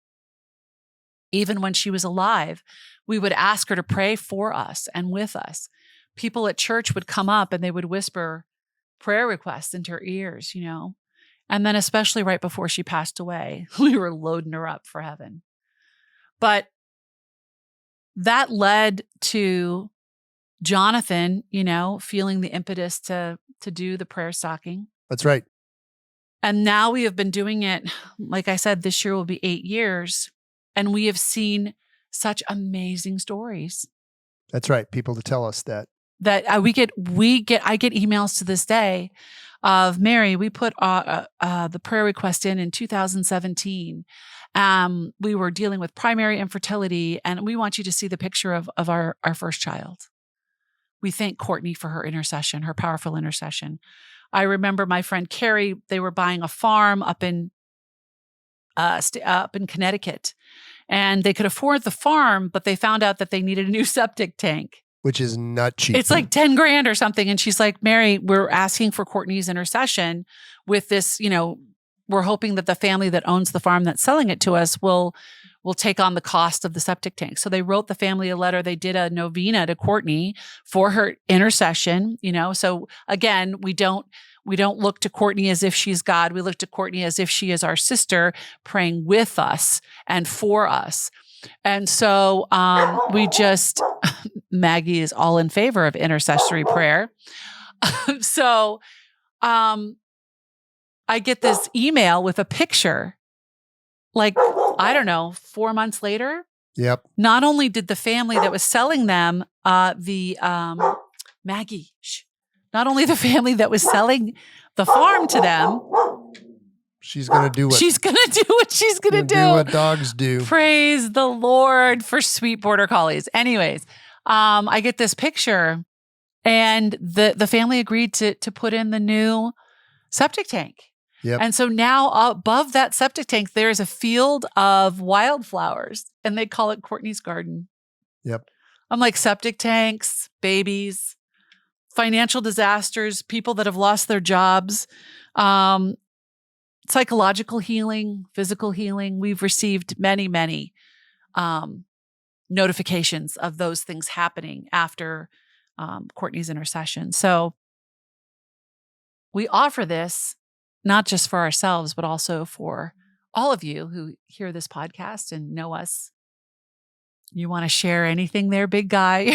Speaker 1: Even when she was alive, we would ask her to pray for us and with us. People at church would come up and they would whisper prayer requests into her ears, And then especially right before she passed away, we were loading her up for heaven. But that led to Jonathan, feeling the impetus to do the prayer stocking.
Speaker 2: That's right.
Speaker 1: And now we have been doing it, like I said, this year will be 8 years. And we have seen such amazing stories.
Speaker 2: That's right. People to tell us that
Speaker 1: I get emails to this day of Mary. We put the prayer request in 2017. We were dealing with primary infertility, and we want you to see the picture of our first child. We thank Courtney for her intercession, her powerful intercession. I remember my friend Carrie. They were buying a farm up in Connecticut, and they could afford the farm, but they found out that they needed a new septic tank,
Speaker 2: which is not cheap.
Speaker 1: It's like $10,000 or something. And she's like, Mary, we're asking for Courtney's intercession with this. We're hoping that the family that owns the farm that's selling it to us will take on the cost of the septic tank. So they wrote the family a letter. They did a novena to Courtney for her intercession. So again, we don't look to Courtney as if she's God. We look to Courtney as if she is our sister praying with us and for us. And so Maggie is all in favor of intercessory prayer. So I get this email with a picture, like, I don't know, 4 months later.
Speaker 2: Yep.
Speaker 1: Not only did the family that was selling them, not only the family that was selling the farm to them,
Speaker 2: she's going to do what
Speaker 1: she's going to do.
Speaker 2: Do what dogs do.
Speaker 1: Praise the Lord for sweet border collies. Anyways, I get this picture, and the family agreed to put in the new septic tank.
Speaker 2: Yep.
Speaker 1: And so now above that septic tank, there's a field of wildflowers, and they call it Courtney's garden.
Speaker 2: Yep.
Speaker 1: I'm like, septic tanks, babies, financial disasters, people that have lost their jobs, psychological healing, physical healing. We've received many, many notifications of those things happening after Courtney's intercession. So we offer this not just for ourselves, but also for all of you who hear this podcast and know us. You want to share anything there, big guy?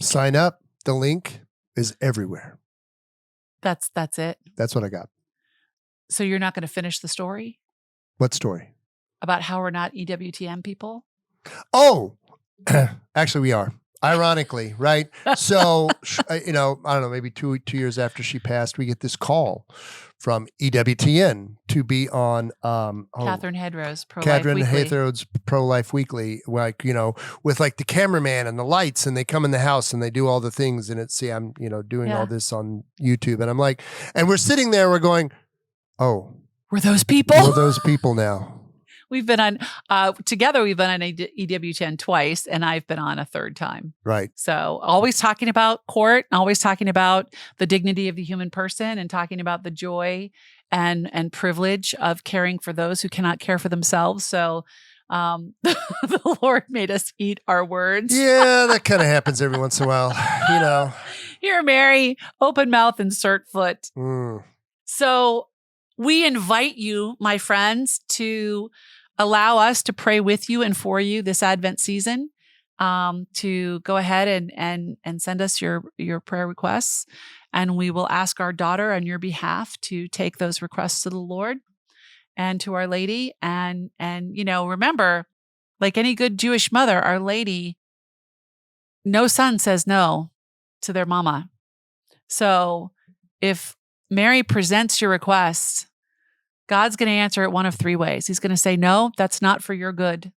Speaker 2: Sign up. The link is everywhere.
Speaker 1: That's it.
Speaker 2: That's what I got.
Speaker 1: So you're not going to finish the story?
Speaker 2: What story?
Speaker 1: About how we're not EWTN people?
Speaker 2: Oh, actually we are. Ironically, right? So, I don't know, maybe two years after she passed, we get this call from EWTN to be on
Speaker 1: Catherine Hedrow's
Speaker 2: Pro-Life Weekly, like, with like the cameraman and the lights, and they come in the house and they do all the things, and I'm doing all this on YouTube, and I'm like, and we're sitting there, we're going, oh,
Speaker 1: we're those people?
Speaker 2: We're those people now.
Speaker 1: We've been on, together we've been on EWTN twice, and I've been on a third time.
Speaker 2: Right.
Speaker 1: So always talking about court, always talking about the dignity of the human person, and talking about the joy and privilege of caring for those who cannot care for themselves. So the Lord made us eat our words.
Speaker 2: Yeah, that kind of happens every once in a while,
Speaker 1: Here, Mary, open mouth, insert foot. So we invite you, my friends, to allow us to pray with you and for you this Advent season, to go ahead and send us your prayer requests. And we will ask our daughter on your behalf to take those requests to the Lord and to Our Lady. And remember, like any good Jewish mother, Our Lady, no son says no to their mama. So if Mary presents your request, God's going to answer it one of three ways. He's going to say, no, that's not for your good.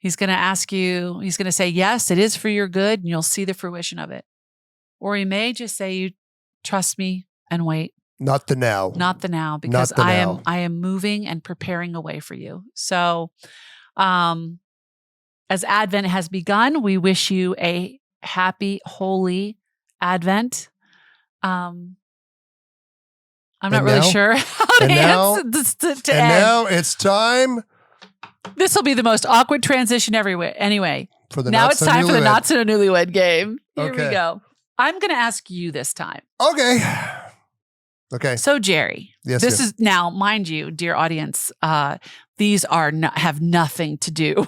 Speaker 1: He's going to ask you, he's going to say, yes, it is for your good, and you'll see the fruition of it. Or he may just say, you trust me and wait.
Speaker 2: Not the now.
Speaker 1: Not the now, because I am moving and preparing a way for you. So as Advent has begun, we wish you a happy, holy Advent. I'm not really sure how to answer this to end.
Speaker 2: And now it's time.
Speaker 1: This will be the most awkward transition everywhere. Anyway, now it's time for the Not So Newlywed game. Here we go. I'm going to ask you this time.
Speaker 2: Okay.
Speaker 1: So Jerry, this is now, mind you, dear audience, these are have nothing to do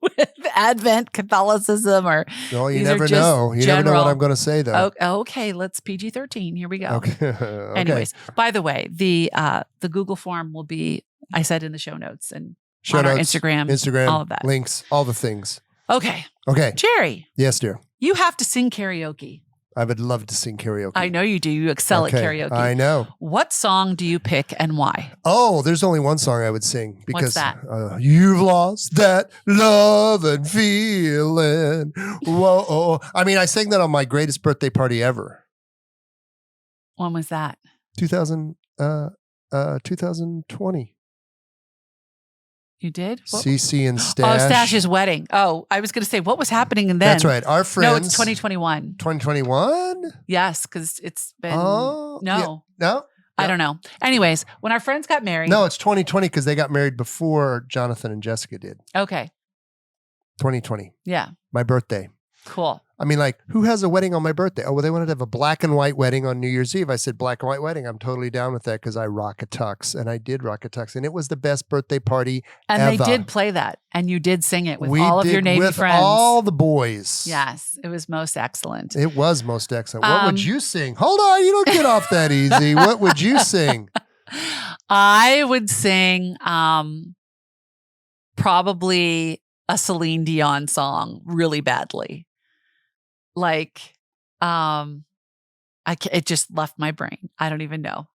Speaker 1: with Advent, Catholicism, or
Speaker 2: no, you never know. You never know what I'm going to say, though.
Speaker 1: Okay, let's PG-13. Here we go.
Speaker 2: Okay.
Speaker 1: Anyways, by the way, the Google form will be, I said, in the show notes and on our Instagram, all of that,
Speaker 2: links, all the things.
Speaker 1: Okay. Jerry.
Speaker 2: Yes, dear.
Speaker 1: You have to sing karaoke.
Speaker 2: I would love to sing karaoke.
Speaker 1: I know you do. You excel at karaoke.
Speaker 2: I know.
Speaker 1: What song do you pick and why?
Speaker 2: Oh, there's only one song I would sing. Because,
Speaker 1: what's that?
Speaker 2: You've lost that love and feeling. Whoa. I mean, I sang that on my greatest birthday party ever.
Speaker 1: When was that?
Speaker 2: 2020.
Speaker 1: You did?
Speaker 2: CC and Stash.
Speaker 1: Oh, Stash's wedding. Oh, I was going to say, what was happening then?
Speaker 2: That's right. Our friends.
Speaker 1: No, it's 2021.
Speaker 2: 2021?
Speaker 1: Yes, because it's been.
Speaker 2: Oh.
Speaker 1: No.
Speaker 2: Yeah. No?
Speaker 1: I don't know. Anyways, when our friends got married.
Speaker 2: No, it's 2020 because they got married before Jonathan and Jessica did.
Speaker 1: Okay.
Speaker 2: 2020.
Speaker 1: Yeah.
Speaker 2: My birthday.
Speaker 1: Cool.
Speaker 2: I mean, like, who has a wedding on my birthday? Oh, well, they wanted to have a black and white wedding on New Year's Eve. I said, black and white wedding. I'm totally down with that because I rock a tux. And I did rock a tux. And it was the best birthday party ever.
Speaker 1: And they did play that. And you did sing it with all of your Navy friends.
Speaker 2: All the boys.
Speaker 1: Yes. It was most excellent.
Speaker 2: It was most excellent. What would you sing? Hold on. You don't get off that easy. What would you sing?
Speaker 1: I would sing probably a Celine Dion song really badly. Like, it just left my brain. I don't even know.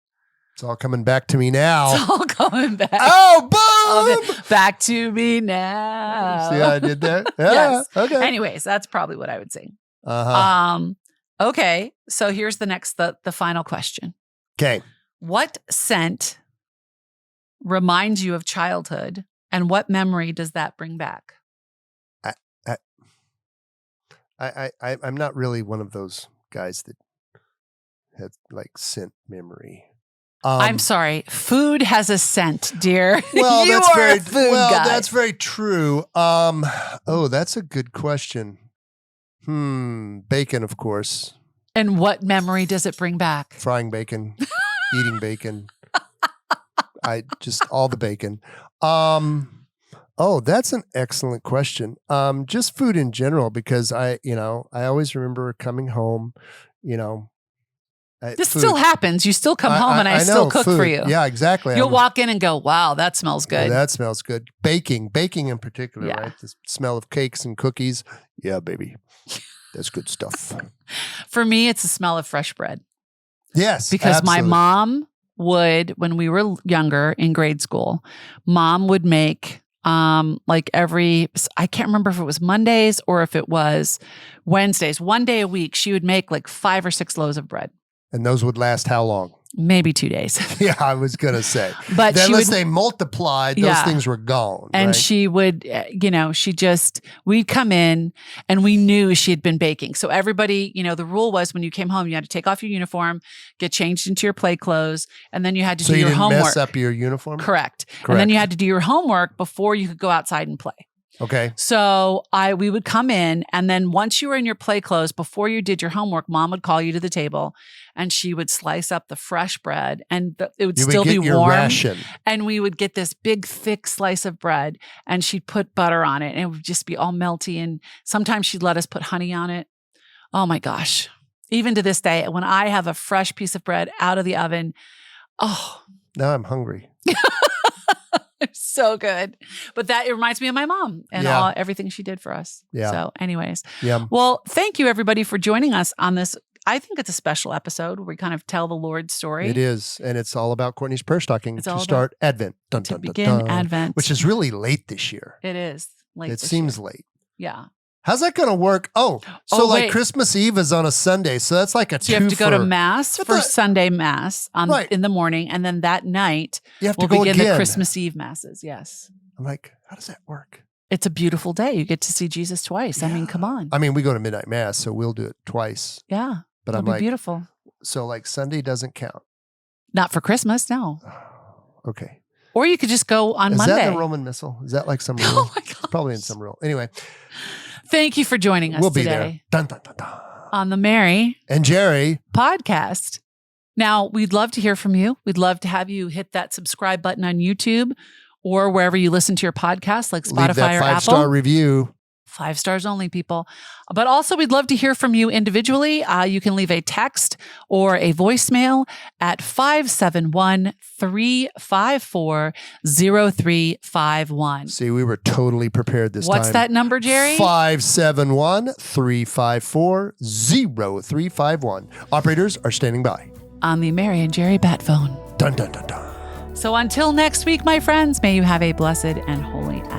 Speaker 2: It's all coming back to me now.
Speaker 1: It's all coming back.
Speaker 2: Oh, boom!
Speaker 1: Back to me now.
Speaker 2: See how I did that? Yeah.
Speaker 1: Yes.
Speaker 2: Okay.
Speaker 1: Anyways, that's probably what I would sing. Okay. So here's the final question.
Speaker 2: Okay.
Speaker 1: What scent reminds you of childhood, and what memory does that bring back?
Speaker 2: I'm not really one of those guys that have like scent memory.
Speaker 1: I'm sorry. Food has a scent, dear.
Speaker 2: Well,
Speaker 1: you
Speaker 2: that's
Speaker 1: are
Speaker 2: very
Speaker 1: a food guy.
Speaker 2: that's very true. That's a good question. Bacon, of course.
Speaker 1: And what memory does it bring back?
Speaker 2: Frying bacon, eating bacon. All the bacon. Oh, that's an excellent question. Just food in general, because I always remember coming home,
Speaker 1: this food still happens. You still come home and I still cook for you.
Speaker 2: Yeah, exactly.
Speaker 1: You'll walk in and go, wow, that smells good.
Speaker 2: That smells good. Baking in particular, right? The smell of cakes and cookies. Yeah, baby. That's good stuff.
Speaker 1: For me, it's the smell of fresh bread.
Speaker 2: Yes,
Speaker 1: because
Speaker 2: absolutely.
Speaker 1: my mom would, when we were younger in grade school, mom would make I can't remember if it was Mondays or if it was Wednesdays, one day a week, she would make like 5 or 6 loaves of bread.
Speaker 2: And those would last how long?
Speaker 1: Maybe 2 days.
Speaker 2: Yeah, I was going to say.
Speaker 1: But
Speaker 2: then once they multiplied, those things were gone.
Speaker 1: And
Speaker 2: right?
Speaker 1: she would, we'd come in and we knew she had been baking. So everybody, the rule was when you came home, you had to take off your uniform, get changed into your play clothes, and then you had to do your homework. So you didn't mess up
Speaker 2: your uniform?
Speaker 1: Correct. And then you had to do your homework before you could go outside and play.
Speaker 2: Okay.
Speaker 1: So we would come in, and then once you were in your play clothes, before you did your homework, mom would call you to the table and she would slice up the fresh bread, and it would still be warm. Ration. And we would get this big, thick slice of bread, and she'd put butter on it, and it would just be all melty. And sometimes she'd let us put honey on it. Oh my gosh. Even to this day, when I have a fresh piece of bread out of the oven,
Speaker 2: now I'm hungry.
Speaker 1: It's so good. But it reminds me of my mom and everything she did for us.
Speaker 2: Yeah.
Speaker 1: So anyways.
Speaker 2: Yeah.
Speaker 1: Well, thank you everybody for joining us on this I think it's a special episode where we kind of tell the Lord's story.
Speaker 2: It is. And it's all about Courtney's prayer stocking
Speaker 1: It's
Speaker 2: to
Speaker 1: all
Speaker 2: start Advent. Dun,
Speaker 1: to
Speaker 2: dun,
Speaker 1: begin
Speaker 2: dun, dun.
Speaker 1: Advent.
Speaker 2: Which is really late this year.
Speaker 1: It is late.
Speaker 2: It
Speaker 1: this
Speaker 2: seems
Speaker 1: year.
Speaker 2: late.
Speaker 1: Yeah.
Speaker 2: How's that going to work? So like
Speaker 1: wait.
Speaker 2: Christmas Eve is on a Sunday. So that's like a
Speaker 1: So you have to go to Mass
Speaker 2: What
Speaker 1: for
Speaker 2: the-
Speaker 1: Sunday Mass in the morning. And then that night,
Speaker 2: You have to
Speaker 1: we'll
Speaker 2: go
Speaker 1: begin
Speaker 2: again.
Speaker 1: the Christmas Eve Masses. Yes.
Speaker 2: I'm like, how does that work?
Speaker 1: It's a beautiful day. You get to see Jesus twice. I mean, come on.
Speaker 2: I mean, we go to midnight mass, so we'll do it twice.
Speaker 1: Yeah.
Speaker 2: But
Speaker 1: It'll
Speaker 2: I'm
Speaker 1: be
Speaker 2: like,
Speaker 1: beautiful.
Speaker 2: so like Sunday doesn't count.
Speaker 1: Not for Christmas, no.
Speaker 2: Okay.
Speaker 1: Or you could just go on
Speaker 2: Is
Speaker 1: Monday.
Speaker 2: that the Roman Missal? Is that like some rule?
Speaker 1: Oh my
Speaker 2: It's
Speaker 1: God.
Speaker 2: probably in some rule. Anyway,
Speaker 1: Thank you for joining us
Speaker 2: we'll be there.
Speaker 1: today
Speaker 2: Dun, dun, dun, dun.
Speaker 1: on the Mary
Speaker 2: And Jerry,
Speaker 1: podcast. Now, we'd love to hear from you. We'd love to have you hit that subscribe button on YouTube or wherever you listen to your podcast, like
Speaker 2: leave
Speaker 1: Spotify
Speaker 2: that
Speaker 1: or
Speaker 2: 5-star
Speaker 1: Apple.
Speaker 2: review.
Speaker 1: 5 stars only, people. But also, we'd love to hear from you individually. You can leave a text or a voicemail at 571-354-0351.
Speaker 2: See, we were totally prepared this time.
Speaker 1: What's that number, Jerry?
Speaker 2: 571-354-0351. Operators are standing by.
Speaker 1: On the Mary and Jerry bat phone.
Speaker 2: Dun, dun, dun, dun.
Speaker 1: So until next week, my friends, may you have a blessed and holy Advent.